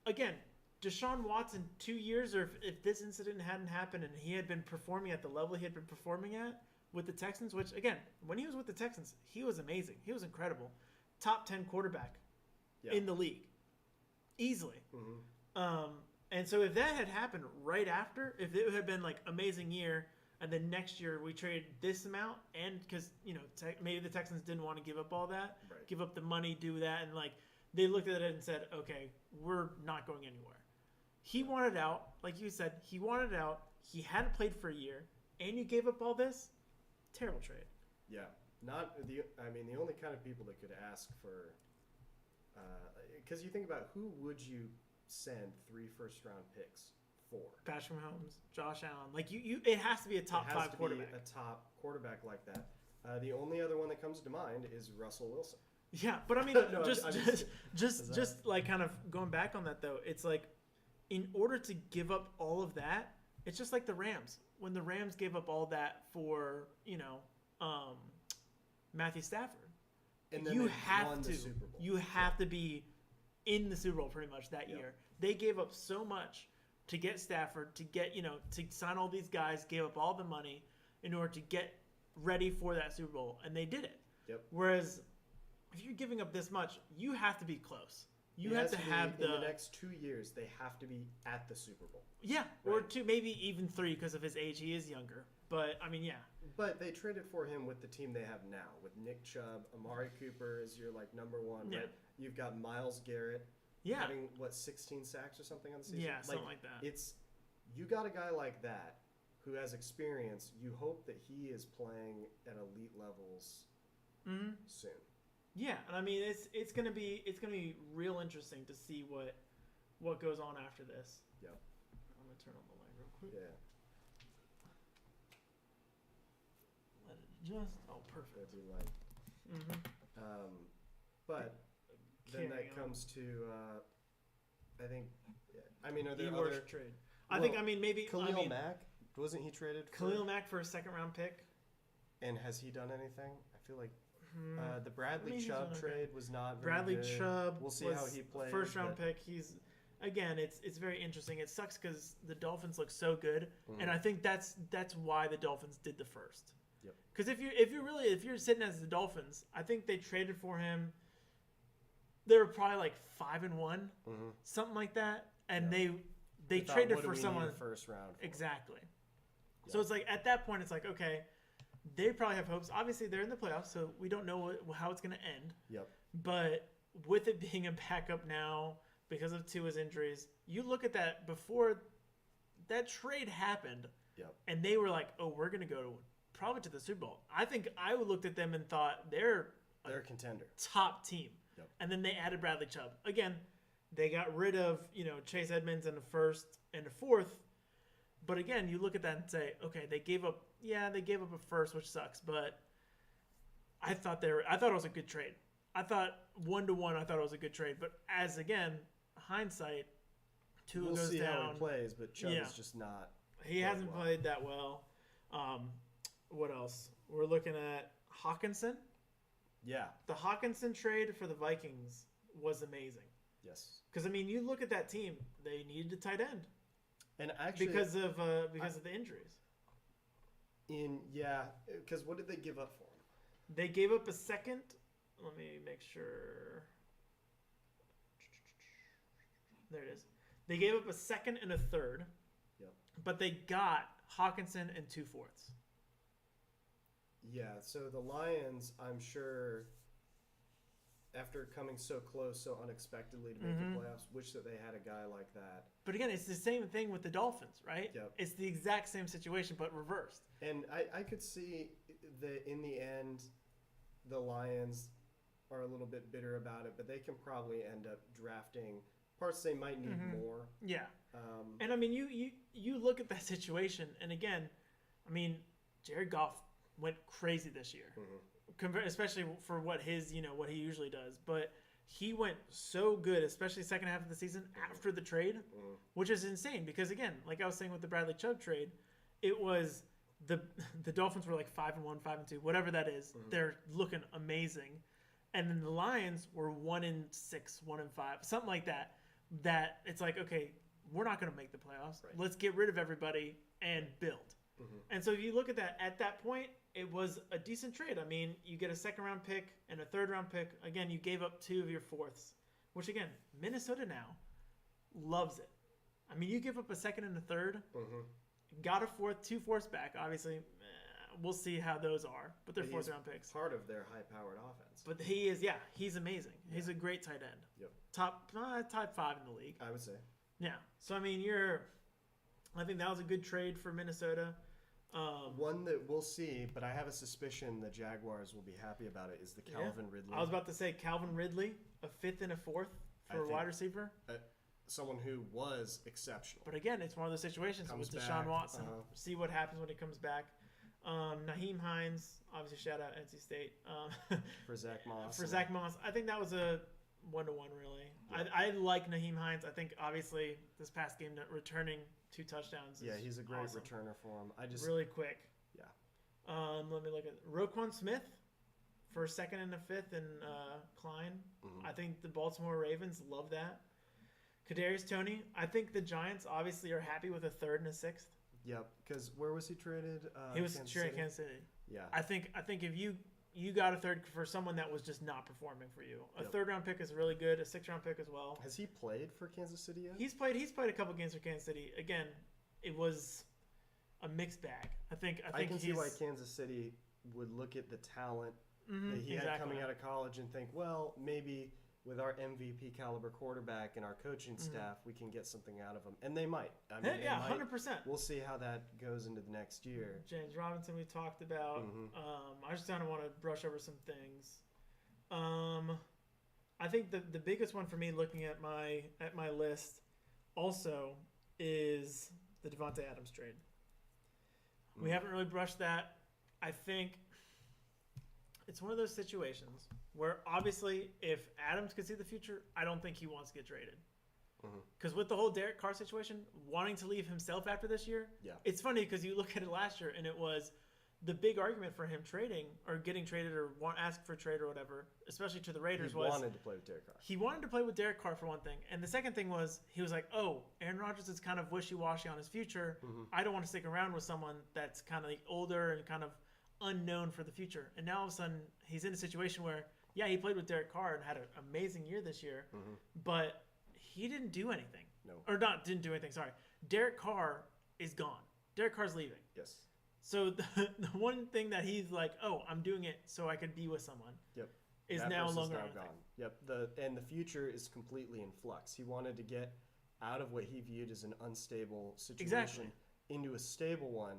Again, Deshaun Watson 2 years, or if this incident hadn't happened and he had been performing at the level he had been performing at with the Texans, which again, when he was with the Texans, he was amazing, he was incredible, top 10 quarterback in the league, easily. And so if that had happened right after, if it had been like amazing year, and then next year we trade this amount, and because maybe the Texans didn't want to give up all that, give up the money, do that, and like they looked at it and said, okay, we're not going anywhere. He wanted out, like you said, he wanted out. He hadn't played for a year, and you gave up all this. Terrible trade. Yeah, not the. I mean, the only kind of people that could ask for, because you think about who would you send 3 first-round picks for? Patrick Mahomes, Josh Allen. Like it has to be a top 5 quarterback. A top quarterback like that. The only other one that comes to mind is Russell Wilson. Yeah, but I mean, No, just like kind of going back on that though, it's like in order to give up all of that, it's just like the Rams. When the Rams gave up all that for Matthew Stafford, and then you have have to. to. Super Bowl. You have to be in the Super Bowl pretty much that year. They gave up so much to get Stafford, to get to sign all these guys, gave up all the money in order to get ready for that Super Bowl, and they did it. Yep. Whereas if you're giving up this much, you have to be close. You have to have in the next 2 years. They have to be at the Super Bowl. Yeah, or 2, maybe even 3 because of his age. He is younger, but I mean, yeah. But they traded for him with the team they have now, with Nick Chubb, Amari Cooper is your like number one. Yeah. Right? You've got Myles Garrett. Yeah. Having 16 sacks or something on the season. Yeah, something like that. You got a guy like that who has experience. You hope that he is playing at elite levels soon. Yeah, and I mean it's gonna be real interesting to see what goes on after this. Yep. I'm gonna turn on the light real quick. Yeah. Let it adjust. Oh, perfect. That'd be light. But then that comes to I think. I mean, are there the other worst trade? I think. I mean, maybe Khalil Mack, wasn't he traded? Khalil Mack for a 2nd-round pick. And has he done anything? I feel like the Bradley Chubb trade was not very Bradley good. Chubb. We'll see how he plays. 1st-round pick. He's again. It's very interesting. It sucks because the Dolphins look so good, and I think that's why the Dolphins did the first. Yep. Because if you're sitting as the Dolphins, I think they traded for him. They were probably like 5-1, something like that, and they traded for someone 1st round. Exactly. Yep. So it's like at that point, it's like okay, they probably have hopes. Obviously, they're in the playoffs, so we don't know how it's going to end. Yep. But with it being a backup now because of Tua's injuries, you look at that before that trade happened, and they were like, "Oh, we're going to go probably to the Super Bowl." I think I looked at them and thought they're a contender, top team. Yep. And then they added Bradley Chubb. Again, they got rid of Chase Edmonds in the 1st and the 4th. But again, you look at that and say, okay, they gave up a 1st, which sucks. But I thought it was a good trade. I thought 1-to-1. I thought it was a good trade. But as again, hindsight, Tua goes down. We'll see how he plays, but Chubb is just not. He hasn't played that well. What else? We're looking at Hawkinson. Yeah. The Hawkinson trade for the Vikings was amazing. Yes. Because I mean, you look at that team; they needed a tight end, and actually because of the injuries. Because what did they give up for him? They gave up a 2nd. Let me make sure. There it is. They gave up a 2nd and a 3rd. Yep. But they got Hawkinson and 2 fourths. Yeah, so the Lions, I'm sure, after coming so close, so unexpectedly to make the playoffs, wish that they had a guy like that. But again, it's the same thing with the Dolphins, right? Yep. It's the exact same situation, but reversed. And I could see that in the end, the Lions are a little bit bitter about it, but they can probably end up drafting parts they might need more. Yeah. And I mean, you look at that situation, and again, I mean, Jared Goff went crazy this year, especially for what he usually does. But he went so good, especially second half of the season after the trade, which is insane because again, like I was saying with the Bradley Chubb trade, it was the Dolphins were like 5-1, 5-2, whatever that is. They're looking amazing, and then the Lions were 1-6, 1-5, something like that. That it's like, okay, we're not going to make the playoffs. Right. Let's get rid of everybody and build. And so if you look at that, at that point, it was a decent trade. I mean, you get a second-round pick and a third-round pick. Again, you gave up 2 of your fourths, which, again, Minnesota now loves it. I mean, you give up a second and a third, got a fourth, 2 fourths back. Obviously, we'll see how those are, but they're fourth-round picks. Part of their high-powered offense. But he's amazing. He's a great tight end. Yep. Top 5 in the league. I would say. Yeah. So, I mean, I think that was a good trade for Minnesota. One that we'll see, but I have a suspicion the Jaguars will be happy about it, is the Calvin Ridley. I was about to say Calvin Ridley, a 5th and a 4th for a wide receiver. Someone who was exceptional. But again, it's one of those situations with Deshaun Watson. See what happens when he comes back. Nyheim Hines, obviously shout out NC State. For Zach Moss. Zach Moss. I think that was a 1-1 really. Yeah. I like Nyheim Hines. I think obviously this past game returning 2 touchdowns. Yeah, he's a great returner for him. Really quick. Yeah. Let me look at Roquan Smith for a 2nd and a 5th, and Klein. I think the Baltimore Ravens love that. Kadarius Toney. I think the Giants obviously are happy with a 3rd and a 6th. Yep, because where was he traded? He was traded Kansas City. Yeah. I think if you got a 3rd for someone that was just not performing for you. A 3rd-round pick is really good. A 6th-round pick as well. Has he played for Kansas City yet? He's played a couple games for Kansas City. Again, it was a mixed bag. I can see why Kansas City would look at the talent that he had coming out of college and think, well, maybe with our MVP caliber quarterback and our coaching staff, we can get something out of him. And they might. I mean, 100%. We'll see how that goes into the next year. James Robinson we talked about. I just kind of want to brush over some things. I think the biggest one for me looking at my list also is the Davante Adams trade. We haven't really brushed that. I think it's one of those situations where obviously if Adams could see the future, I don't think he wants to get traded. Because with the whole Derek Carr situation, wanting to leave himself after this year, it's funny because you look at it last year and it was the big argument for him trading or getting traded or ask for a trade or whatever, especially to the Raiders, he wanted to play with Derek Carr. He wanted to play with Derek Carr for one thing. And the second thing was he was like, oh, Aaron Rodgers is kind of wishy-washy on his future. I don't want to stick around with someone that's kind of older and kind of unknown for the future. And now all of a sudden he's in a situation where, yeah, he played with Derek Carr and had an amazing year this year, but he didn't do anything. No. Or didn't do anything, sorry. Derek Carr is gone. Derek Carr's leaving. Yes. So the one thing that he's like, oh, I'm doing it so I could be with someone. Yep. Is that now longer gone. Yep. The future is completely in flux. He wanted to get out of what he viewed as an unstable situation into a stable one.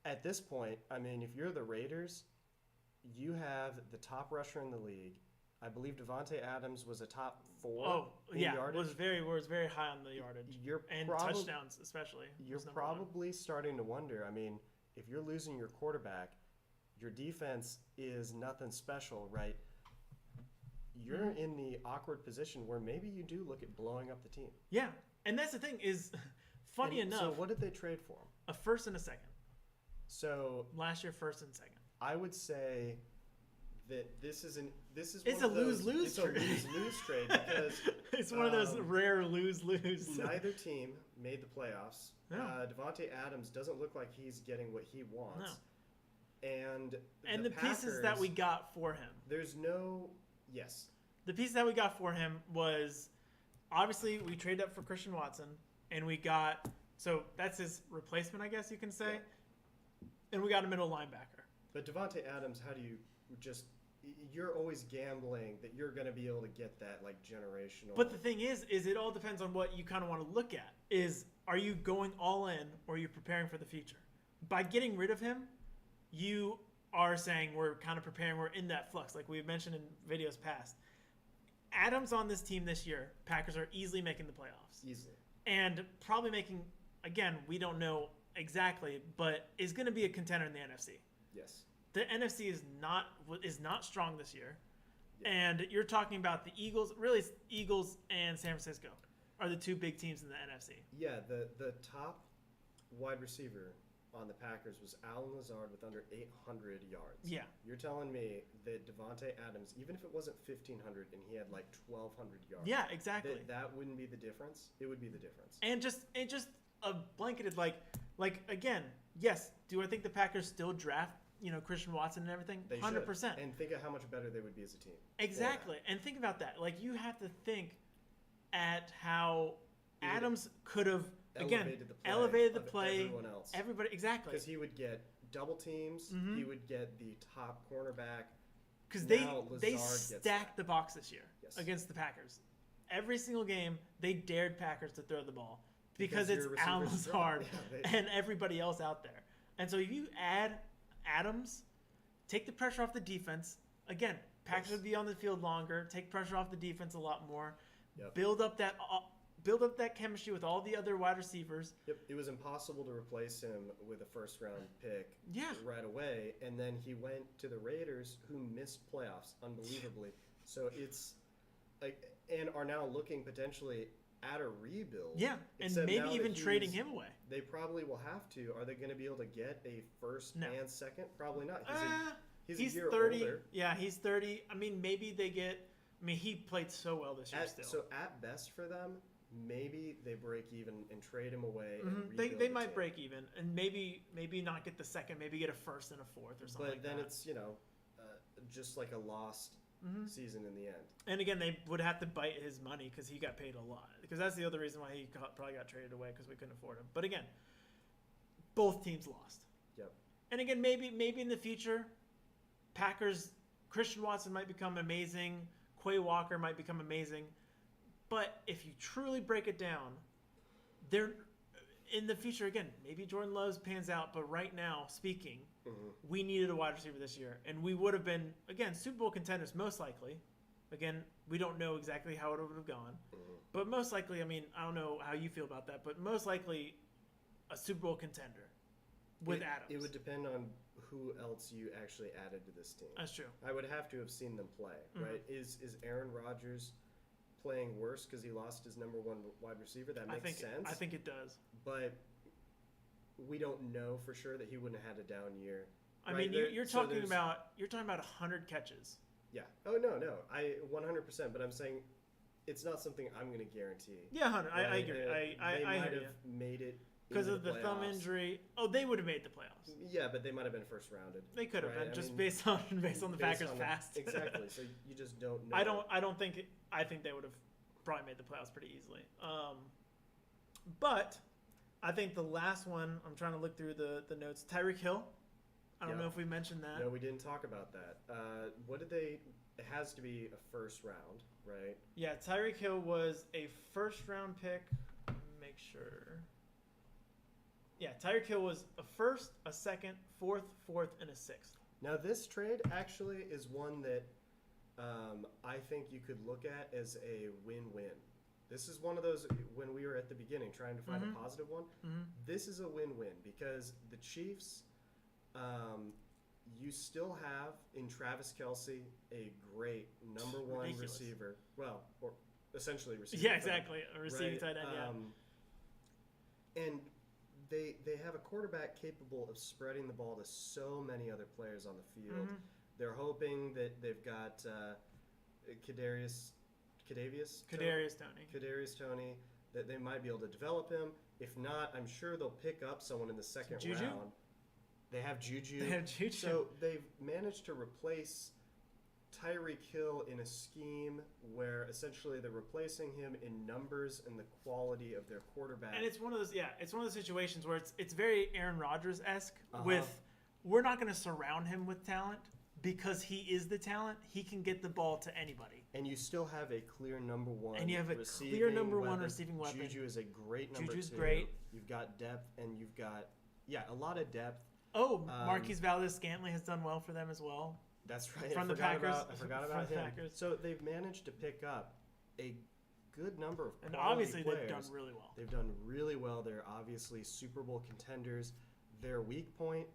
At this point, I mean, if you're the Raiders, you have the top rusher in the league. I believe Davante Adams was a top 4 in yardage. Was very high on the yardage. Touchdowns especially. You're probably starting to wonder, I mean, if you're losing your quarterback, your defense is nothing special, right? You're in the awkward position where maybe you do look at blowing up the team. Yeah, and that's the thing is, funny enough. So what did they trade for him? A 1st and a 2nd. So last year, 1st and 2nd. I would say that it's a lose-lose trade. It's a lose-lose trade because it's one of those rare lose-lose. Neither team made the playoffs. No. Davante Adams doesn't look like he's getting what he wants. No. And the Packers, pieces that we got for him. The piece that we got for him was obviously we traded up for Christian Watson and we got, so that's his replacement, I guess you can say. Yeah. And we got a middle linebacker. But Davante Adams, how do you you're always gambling that you're going to be able to get that like generational. But the thing is it all depends on what you kind of want to look at. Are you going all in or are you preparing for the future? By getting rid of him, you are saying we're kind of preparing. We're in that flux, like we've mentioned in videos past. Adams on this team this year, Packers are easily making the playoffs. Easily. And probably making, again, we don't know exactly, but is going to be a contender in the NFC. Yes. The NFC is not strong this year. Yeah. And you're talking about the Eagles, really Eagles and San Francisco are the two big teams in the NFC. Yeah, the top wide receiver on the Packers was Alan Lazard with under 800 yards. Yeah. You're telling me that Devontae Adams, even if it wasn't 1,500 and he had like 1,200 yards. Yeah, exactly. That wouldn't be the difference. It would be the difference. And just a blanketed like again, yes. Do I think the Packers still draft Christian Watson and everything? They 100%. should. And think of how much better they would be as a team. Exactly. And think about that. Like you have to think at how He would Adams could have elevated the the play play. of everyone else. Everybody exactly. Because he would get double teams. Mhm. He would get the top cornerback. Because Now they Lazard gets stacked the box this year Yes. against the Packers. Every single game, they dared Packers to throw the ball because your it's receivers Alan drop. Lazard Yeah, they- and everybody else out there. And so if you add Adams, take the pressure off the defense. Again, Packers Yes. would be on the field longer. Take pressure off the defense a lot more. Yep. Build up that chemistry with all the other wide receivers. Yep, it was impossible to replace him with a first-round pick Yeah. right away, and then he went to the Raiders, who missed playoffs unbelievably. So it's like, and are now looking potentially at a rebuild. Yeah, and Except maybe now that even trading he's- him away. They probably will have to. Are they going to be able to get a first No. and second? Probably not. He's He's a year 30. older. Yeah, he's 30. I mean, maybe they get. I mean, he played so well this year still. So at best for them, maybe they break even and trade him away. And Mhm. rebuild They the might team. break even, and maybe not get the second, maybe get a first and a fourth or something. But like then that. it's just like a lost Mhm. season in the end. And again, they would have to bite his money because he got paid a lot. Because that's the other reason why he probably got traded away because we couldn't afford him. But again, both teams lost. Yep. And again, maybe in the future, Packers, Christian Watson might become amazing. Quay Walker might become amazing. But if you truly break it down, they're in the future again. Maybe Jordan Love pans out, but right now, speaking, we needed a wide receiver this year, and we would have been again Super Bowl contenders most likely. Again, we don't know exactly how it would have gone, but most likely, I mean, I don't know how you feel about that, but most likely a Super Bowl contender with Adams. It would depend on who else you actually added to this team. That's true. I would have to have seen them play, right? Is Aaron Rodgers playing worse because he lost his number one wide receiver? That makes sense. I think it does. But we don't know for sure that he wouldn't have had a down year. I right? mean, you're So talking there's- about 100 catches. Yeah. Oh no, I 100%. But I'm saying it's not something I'm going to guarantee. Yeah, 100. I right? agree. They I might hear have you. made it Because into of the thumb playoffs. injury. Oh, they would have made the playoffs. Yeah, but they might have been first rounded. They could have Right, been I just mean, based on the based Packers on past. Exactly. So you just don't know. I don't think I think they would have probably made the playoffs pretty easily. But I think the last one, I'm trying to look through the notes. Tyreek Hill. I don't Yeah. know if we mentioned that. No, we didn't talk about that. What did they? It has to be a first round, right? Yeah, Tyreek Hill was a first round pick. Make sure. Yeah, Tyreek Hill was a first, a second, fourth, and a sixth. Now this trade actually is one that I think you could look at as a win-win. This is one of those when we were at the beginning trying to find a positive one. This is a win-win because the Chiefs, you still have in Travis Kelce a great number one Ridiculous. receiver. Well, or essentially receiver. Yeah, for them, exactly. A receiving right? tight end. Yeah. And they have a quarterback capable of spreading the ball to so many other players on the field. They're hoping that they've got Kadarius Toney, that they might be able to develop him. If not, I'm sure they'll pick up someone in the second Juju? round. They have Juju. They have Juju. So they've managed to replace Tyreek Hill in a scheme where essentially they're replacing him in numbers and the quality of their quarterback. And it's one of those, it's one of those situations where it's very Aaron Rodgers-esque Uh-huh. with, we're not going to surround him with talent because he is the talent. He can get the ball to anybody. And you still have a clear number one. And you have a receiving clear number one weapon. receiving weapon. Juju is a great number Juju's two. great. You've got depth, and you've got a lot of depth. Oh, Marquise Valdez-Scantling has done well for them as well. That's right. From I the forgot Packers. About, I forgot From about the him. Packers. So they've managed to pick up a good number of And quality obviously players. they've done really well. They've done really well. They're obviously Super Bowl contenders. Their weak point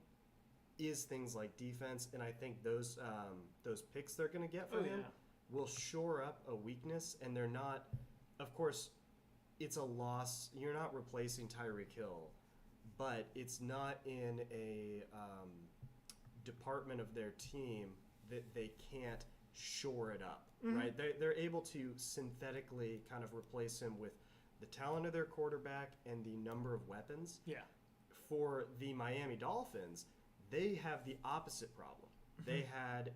is things like defense, and I think those picks they're going to get from him will shore up a weakness. And they're not, of course, it's a loss. You're not replacing Tyreek Hill, but it's not in a department of their team that they can't shore it up, right? They're able to synthetically kind of replace him with the talent of their quarterback and the number of weapons. Yeah. For the Miami Dolphins, they have the opposite problem. They had,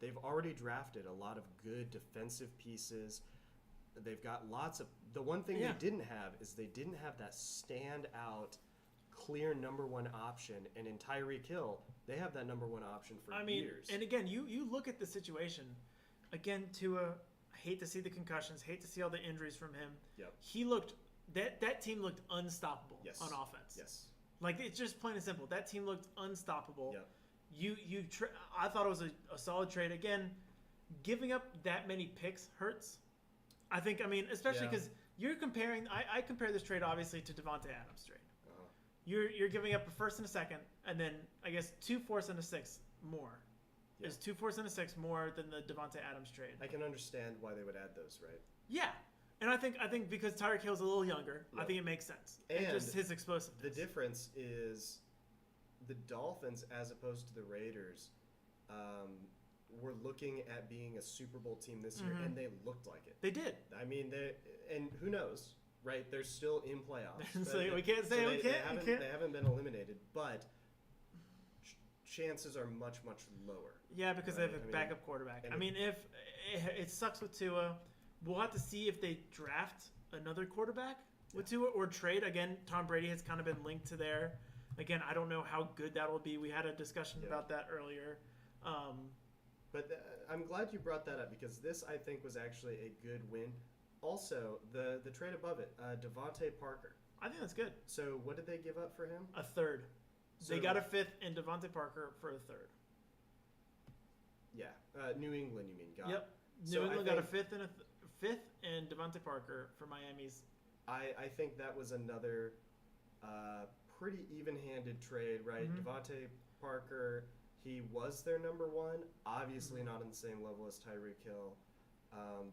they've already drafted a lot of good defensive pieces. They've got lots of, the one thing they didn't have is they didn't have that standout, clear number one option. And in Tyreek Hill, they have that number one option for years. And again, you look at the situation. Again, Tua, I hate to see the concussions, hate to see all the injuries from him. Yep. He looked, that team looked unstoppable on offense. Yes. Like, it's just plain and simple. That team looked unstoppable. Yep. I thought it was a solid trade. Again, giving up that many picks hurts. I think, especially because you're comparing, I compare this trade obviously to Devontae Adams trade. You're giving up a first and a second, and then I guess 2 fourths and a sixth more. Yeah. Is 2 fourths and a sixth more than the Devontae Adams trade? I can understand why they would add those, right? Yeah, and I think because Tyreek Hill's a little younger, I think it makes sense. And just his explosiveness. The difference is the Dolphins, as opposed to the Raiders, were looking at being a Super Bowl team this year, and they looked like it. They did. I mean, and who knows? Right, they're still in playoffs. So we can't say we can't. They haven't been eliminated, but chances are much lower. Yeah, because they have a backup quarterback. If it sucks with Tua, we'll have to see if they draft another quarterback with Tua or trade. Again, Tom Brady has kind of been linked to there. Again, I don't know how good that will be. We had a discussion about that earlier. But I'm glad you brought that up because this, I think, was actually a good win. Also, the trade above it, Devontae Parker. I think that's good. So what did they give up for him? A third. So they got a fifth and Devontae Parker for a third. Yeah, New England, you mean? Yep. New England got a fifth and Devontae Parker for Miami's. I think that was another pretty even-handed trade, right? Devontae Parker, he was their number one. Obviously not on the same level as Tyreek Hill,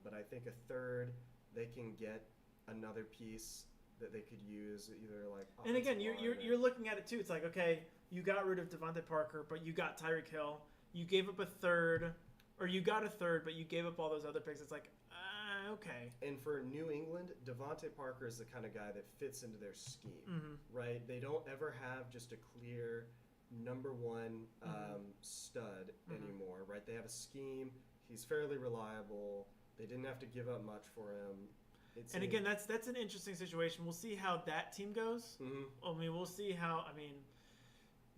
but I think a third. They can get another piece that they could use either like. And again, you're looking at it too. It's like, okay, you got rid of Devontae Parker, but you got Tyreek Hill. You gave up a third, or you got a third, but you gave up all those other picks. It's like, okay. And for New England, Devontae Parker is the kind of guy that fits into their scheme, right? They don't ever have just a clear number one stud anymore, right? They have a scheme. He's fairly reliable. They didn't have to give up much for him. Again, that's an interesting situation. We'll see how that team goes. We'll see how.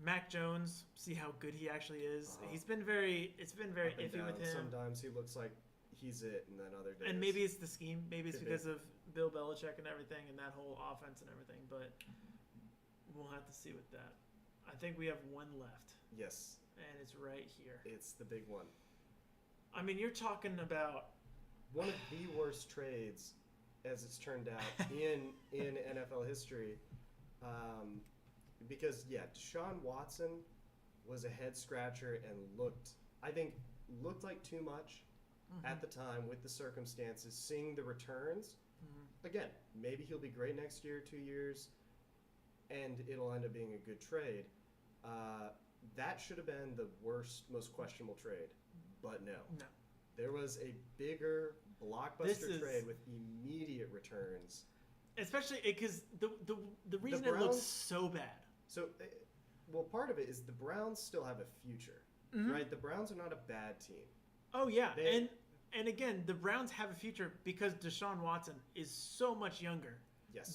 Mac Jones, see how good he actually is. It's been very iffy with him. Sometimes he looks like he's it, and then other days. And maybe it's the scheme. Maybe it's because of Bill Belichick and everything, and that whole offense and everything. But we'll have to see with that. I think we have one left. Yes. And it's right here. It's the big one. You're talking about one of the worst trades, as it's turned out, in NFL history. Because, Deshaun Watson was a head scratcher and looked like too much at the time with the circumstances. Seeing the returns, again, maybe he'll be great next year, 2 years, and it'll end up being a good trade. That should have been the worst, most questionable trade, but no. There was a bigger blockbuster trade with immediate returns. Especially because the reason it looks so bad. So, part of it is the Browns still have a future, right? The Browns are not a bad team. Oh, yeah. And again, the Browns have a future because Deshaun Watson is so much younger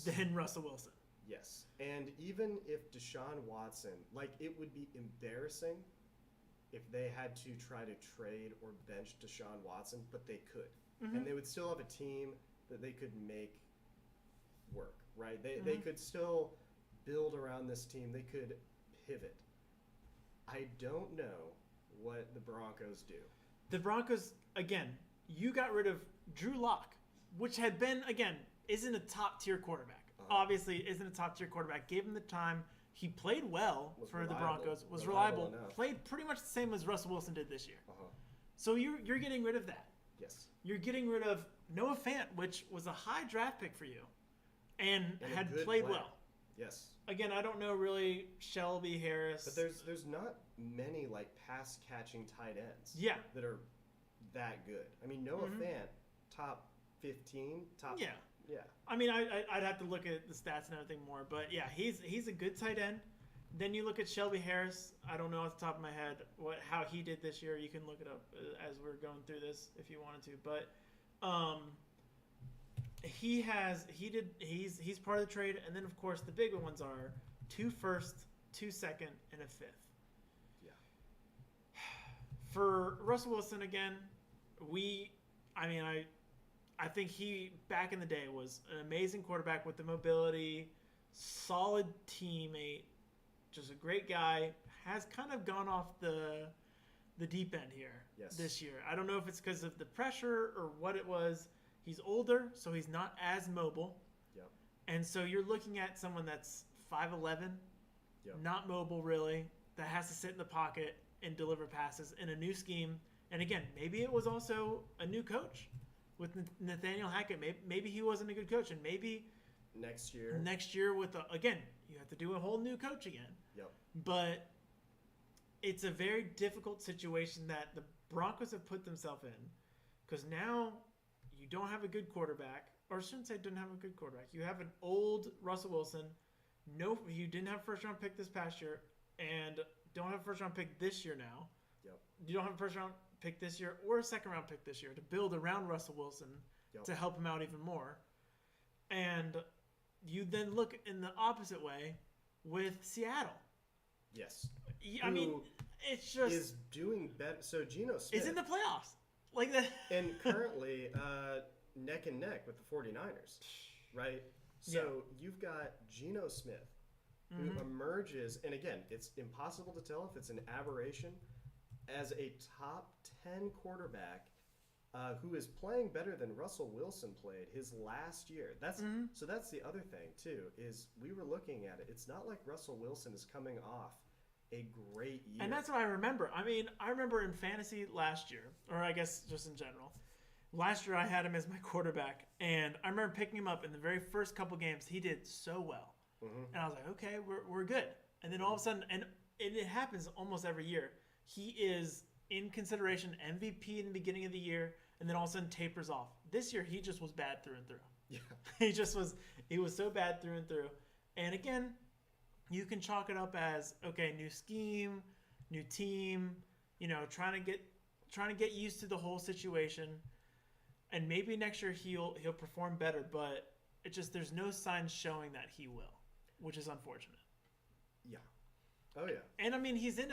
than Russell Wilson. Yes. And even if Deshaun Watson, it would be embarrassing if they had to try to trade or bench Deshaun Watson, but they could. And they would still have a team that they could make work, right? They could still build around this team. They could pivot. I don't know what the Broncos do. The Broncos, again, you got rid of Drew Lock, which had been, again, isn't a top-tier quarterback. Obviously, isn't a top-tier quarterback. Gave him the time. He played well for the Broncos. Was reliable. Played pretty much the same as Russell Wilson did this year. So you're getting rid of that. Yes. You're getting rid of Noah Fant, which was a high draft pick for you, and had played well. Yes. Again, I don't know really Shelby Harris. But there's not many like pass catching tight ends. Yeah. That are that good. I mean, Noah Fant, top 15, top. Yeah. Yeah. I mean, I'd have to look at the stats and everything more, but yeah, he's a good tight end. Then you look at Shelby Harris. I don't know off the top of my head how he did this year. You can look it up as we're going through this if you wanted to, but he's part of the trade, and then of course the bigger ones are 2 firsts, 2 second, and a 5th. Yeah. For Russell Wilson again, I think he back in the day was an amazing quarterback with the mobility, solid teammate, just a great guy. Has kind of gone off the deep end here this year. I don't know if it's because of the pressure or what it was. He's older, so he's not as mobile. Yep. And so you're looking at someone that's 5'11", not mobile really, that has to sit in the pocket and deliver passes in a new scheme. And again, maybe it was also a new coach with Nathaniel Hackett. Maybe he wasn't a good coach, and maybe next year with again, you have to do a whole new coach again. Yep. But it's a very difficult situation that the Broncos have put themselves in, because now you don't have a good quarterback, or I shouldn't say don't have a good quarterback. You have an old Russell Wilson. No, you didn't have a first-round pick this past year, and don't have a first-round pick this year now. Yep. You don't have a first-round pick this year or a second-round pick this year to build around Russell Wilson to help him out even more. And you then look in the opposite way with Seattle. Yes. I mean, it's just is doing better. So Geno Smith is in the playoffs like that, and currently neck and neck with the 49ers, right? So you've got Geno Smith who emerges, and again, it's impossible to tell if it's an aberration, as a top 10 quarterback who is playing better than Russell Wilson played his last year. So that's the other thing too, is we were looking at it. It's not like Russell Wilson is coming off a great year. And that's what I remember. I mean, I remember in fantasy last year, or I guess just in general, last year I had him as my quarterback, and I remember picking him up in the very first couple games. He did so well. And I was like, okay, we're good. And then all of a sudden, and it happens almost every year, he is in consideration MVP in the beginning of the year, and then all of a sudden tapers off. This year, he just was bad through and through. Yeah. He was so bad through and through. And again, you can chalk it up as, okay, new scheme, new team, trying to get used to the whole situation. And maybe next year he'll perform better, but it just, there's no signs showing that he will, which is unfortunate. Yeah. Oh yeah. And I mean, he's in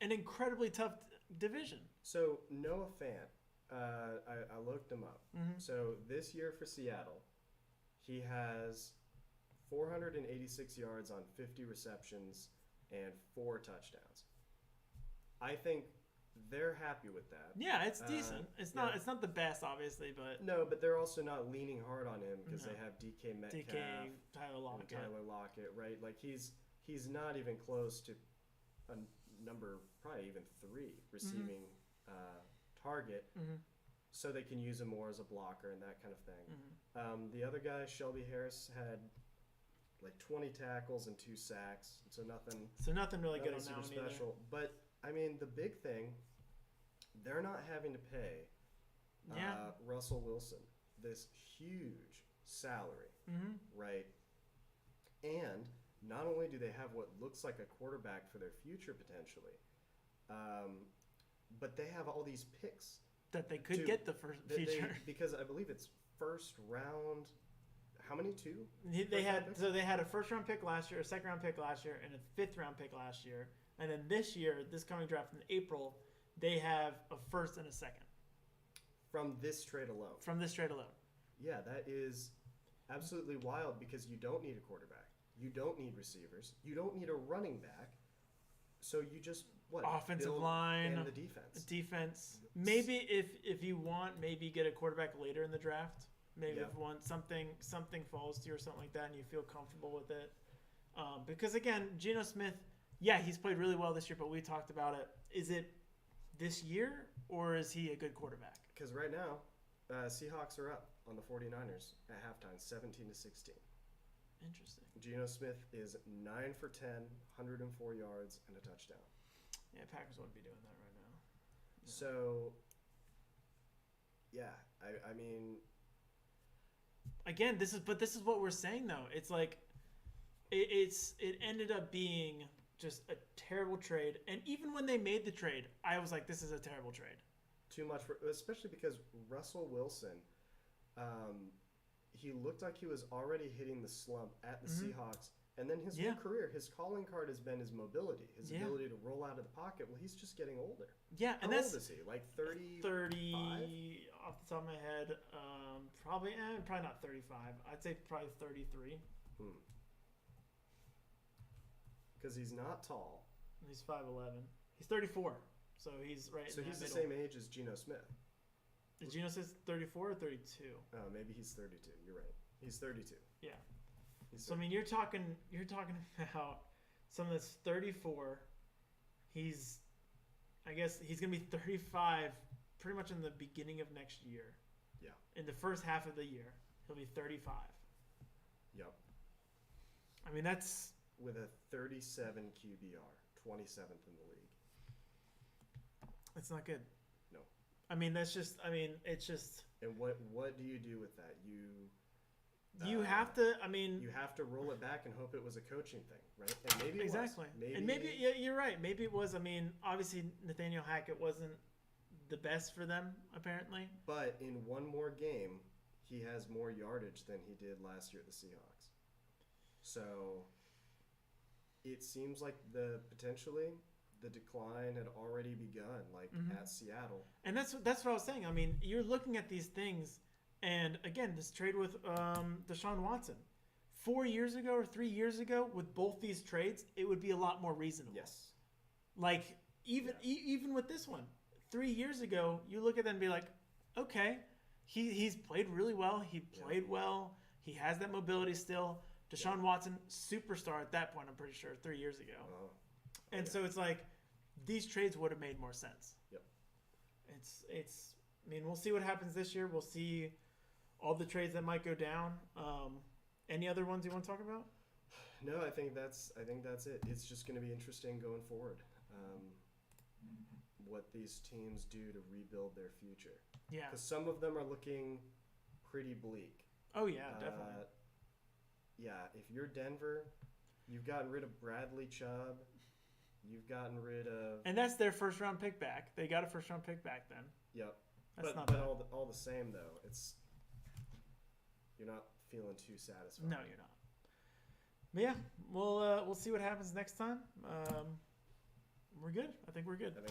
an incredibly tough division. So Noah Fant, I looked him up. So this year for Seattle, he has 486 yards on 50 receptions and 4 touchdowns. I think they're happy with that. Yeah, it's decent. It's not the best, obviously, but no, but they're also not leaning hard on him because they have DK Metcalf, Tyler Lockett, right? Like he's not even close to a number, probably even 3 receiving target, so they can use him more as a blocker and that kind of thing. The other guy, Shelby Harris, had like 20 tackles and 2 sacks, so nothing really good on super that one special. But I mean, the big thing, they're not having to pay Russell Wilson this huge salary, right? And not only do they have what looks like a quarterback for their future potentially, but they have all these picks that they could get the first future. Because I believe it's first round. How many? 2? They had a first round pick last year, a second round pick last year, and a 5th round pick last year. And then this year, this coming draft in April, they have a first and a second. From this trade alone. Yeah, that is absolutely wild because you don't need a quarterback. You don't need receivers. You don't need a running back. So you just offensive build line, and the defense. defense. Maybe if you want, maybe get a quarterback later in the draft. Maybe Yeah. if one something falls to you or something like that, and you feel comfortable with it. Because again, Geno Smith, yeah, he's played really well this year, but we talked about it. Is it this year or is he a good quarterback? Because right now, Seahawks are up on the 49ers at halftime, 17-16. Interesting. Geno Smith is 9 for 10, 104 yards, and a touchdown. Yeah, Packers wouldn't be doing that right now. Yeah. So, yeah, I mean, Again, this is what we're saying though. It's like it ended up being just a terrible trade, and even when they made the trade, I was like, this is a terrible trade. too much for, especially because Russell Wilson, he looked like he was already hitting the slump at the Seahawks. And then his whole career, his calling card has been his mobility, his ability to roll out of the pocket. Well, he's just getting older. Yeah, How and old that's is he? Like 30? 30 off the top of my head. Probably not 35. I'd say probably 33. Because he's not tall. He's 5'11". He's 34, so he's right. So in he's that the middle. same age as Geno Smith. Did Geno say 34 or 32? Oh, maybe he's 32. You're right. He's 32. Yeah. He's So I mean, you're talking about someone that's 34. I guess he's gonna be 35, pretty much in the beginning of next year. Yeah. In the first half of the year, he'll be 35. Yep. I mean, that's With a 37 QBR, 27th in the league. that's not good. No. I mean, that's just. I mean, it's just. And what do you do with that? You have to. I mean, You have to roll it back and hope it was a coaching thing, right? And maybe it exactly. was. And maybe yeah, you're right. Maybe it was. I mean, obviously Nathaniel Hackett wasn't the best for them, apparently. But in one more game, he has more yardage than he did last year at the Seahawks. So it seems like potentially the decline had already begun, like at Seattle. And that's what I was saying. I mean, you're looking at these things, and again, this trade with Deshaun Watson, 4 years ago or 3 years ago, with both these trades, it would be a lot more reasonable. Yes. Like even with this one, 3 years ago, you look at that and be like, okay, he's played really well. He played well. He has that mobility still. Deshaun Watson, superstar at that point, I'm pretty sure, 3 years ago. And so it's like these trades would have made more sense. Yep. It's. I mean, we'll see what happens this year. We'll see all the trades that might go down. Any other ones you want to talk about? No, I think that's it. It's just going to be interesting going forward. What these teams do to rebuild their future. Yeah. Because some of them are looking pretty bleak. Oh yeah, definitely. Yeah, if you're Denver, you've gotten rid of Bradley Chubb. You've gotten rid of. And that's their first round pick back. They got a first round pick back then. Yep. That's but not bad. all the same though, you're not feeling too satisfied. No, you're not. But yeah, we'll see what happens next time. We're good. I think we're good.